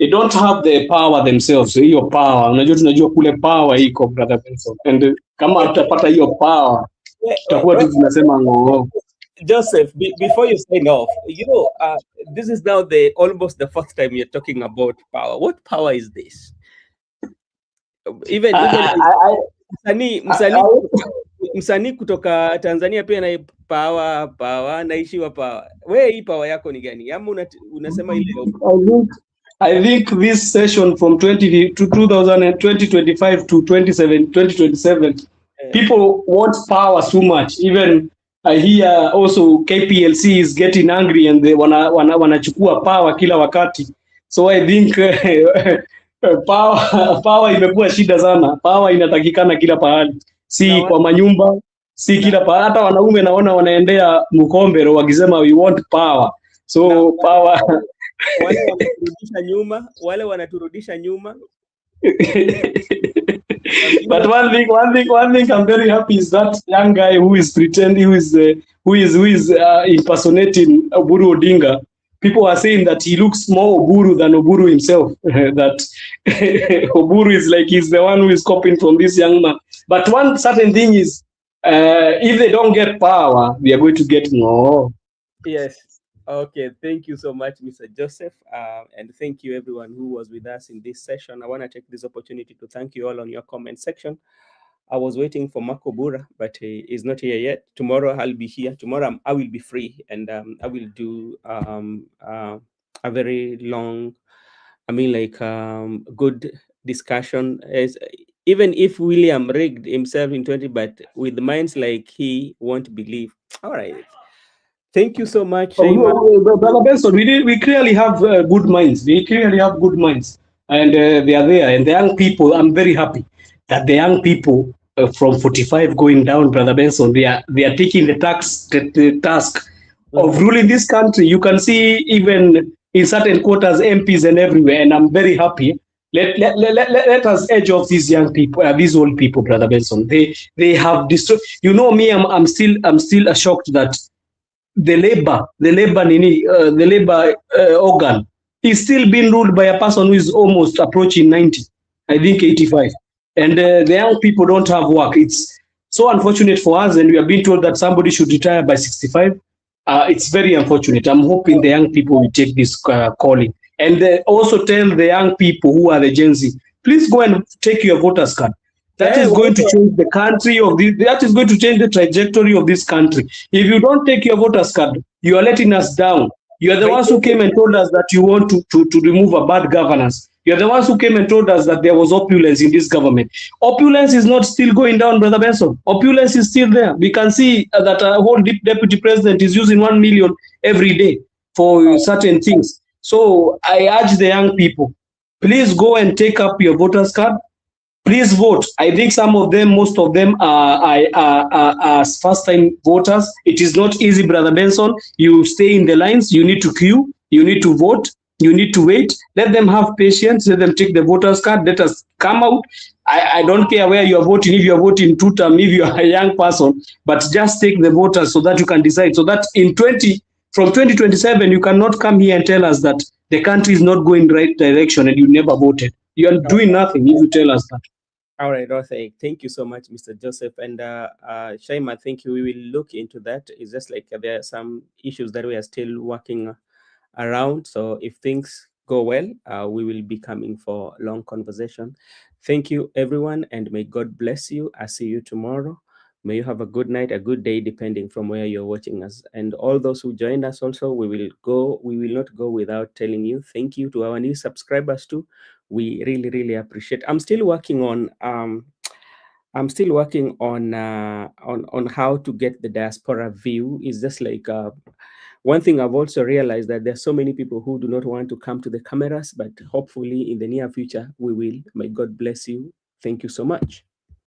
Speaker 3: They don't have the power themselves. Hiyo power, unajua kule power iko, Brother Benson. And kama tutapata hiyo power, tutakuwa tu tunasema ngoo.
Speaker 1: Joseph, before you sign off, this is now almost the first time you're talking about power. What power is this? Even msanii kutoka Tanzania pia na power naishiwa power. Wewe hii power yako ni gani? Ama unasema ile?
Speaker 3: I think this session from 2025 to 2027, people want power so much. Even I hear also KPLC is getting angry and they wanachukua power kila wakati. So I think power imekuwa shida sana. Power inatakikana kila pahali. Si kwa manyumba, si kila pahali. Hata wanaume naona wanaendea Mkombero wakisema we want power. So power
Speaker 1: wale wanaturudisha nyuma.
Speaker 3: But one thing I'm very happy is that young guy who is pretending, who is impersonating Oburu Odinga. People are saying that he looks more Oburu than Oburu himself. That Oburu is like he's the one who is copying from this young man. But one certain thing is, if they don't get power, we are going to get more.
Speaker 1: Yes. Okay, thank you so much, Mr. Joseph, and thank you everyone who was with us in this session. I want to take this opportunity to thank you all on your comment section. I was waiting for Marco Bura, but he is not here yet. Tomorrow I'll be here. Tomorrow I will be free, and I will do a very long, good discussion. Even if William rigged himself in 20, but with minds like he won't believe. All right. Thank you so much.
Speaker 3: Brother Benson, we clearly have good minds. We clearly have good minds, and they are there. And the young people, I'm very happy that the young people from 45 going down, Brother Benson, they are taking the task of ruling this country. You can see even in certain quarters, MPs and everywhere. And I'm very happy. Let us edge off these young people, these old people, Brother Benson. They have destroyed. You know me, I'm still shocked that the labor organ is still being ruled by a person who is almost approaching 90, I think 85. And the young people don't have work. It's so unfortunate for us, and we have been told that somebody should retire by 65. It's very unfortunate. I'm hoping the young people will take this calling. And also tell the young people who are the Gen Z, please go and take your voters card. That is going to change the country that is going to change the trajectory of this country. If you don't take your voters card, you are letting us down. You are the ones who came and told us that you want to remove a bad governance. You're the ones who came and told us that there was opulence in this government. Opulence is not still going down, Brother Benson. Opulence is still there. We can see that a whole deputy president is using 1 million every day for certain things. So I urge the young people, please go and take up your voters card. Please vote. I think some of them, most of them are first-time voters. It is not easy, Brother Benson. You stay in the lines. You need to queue. You need to vote. You need to wait. Let them have patience. Let them take the voters card. Let us come out. I don't care where you are voting. If you are voting two-term, if you are a young person, but just take the voters so that you can decide. So that from 2027, you cannot come here and tell us that the country is not going right direction and you never voted. You are doing nothing if you tell us that.
Speaker 1: All right, Rothe, thank you so much, Mr. Joseph. And Shaima, thank you. We will look into that. It's just like there are some issues that we are still working around. So if things go well, we will be coming for a long conversation. Thank you, everyone, and may God bless you. I'll see you tomorrow. May you have a good night, a good day, depending from where you're watching us. And all those who joined us also, we will not go without telling you thank you to our new subscribers too. We really, really appreciate. I'm still working on how to get the diaspora view. It's just like one thing I've also realized that there's so many people who do not want to come to the cameras, but hopefully in the near future we will. May God bless you. Thank you so much.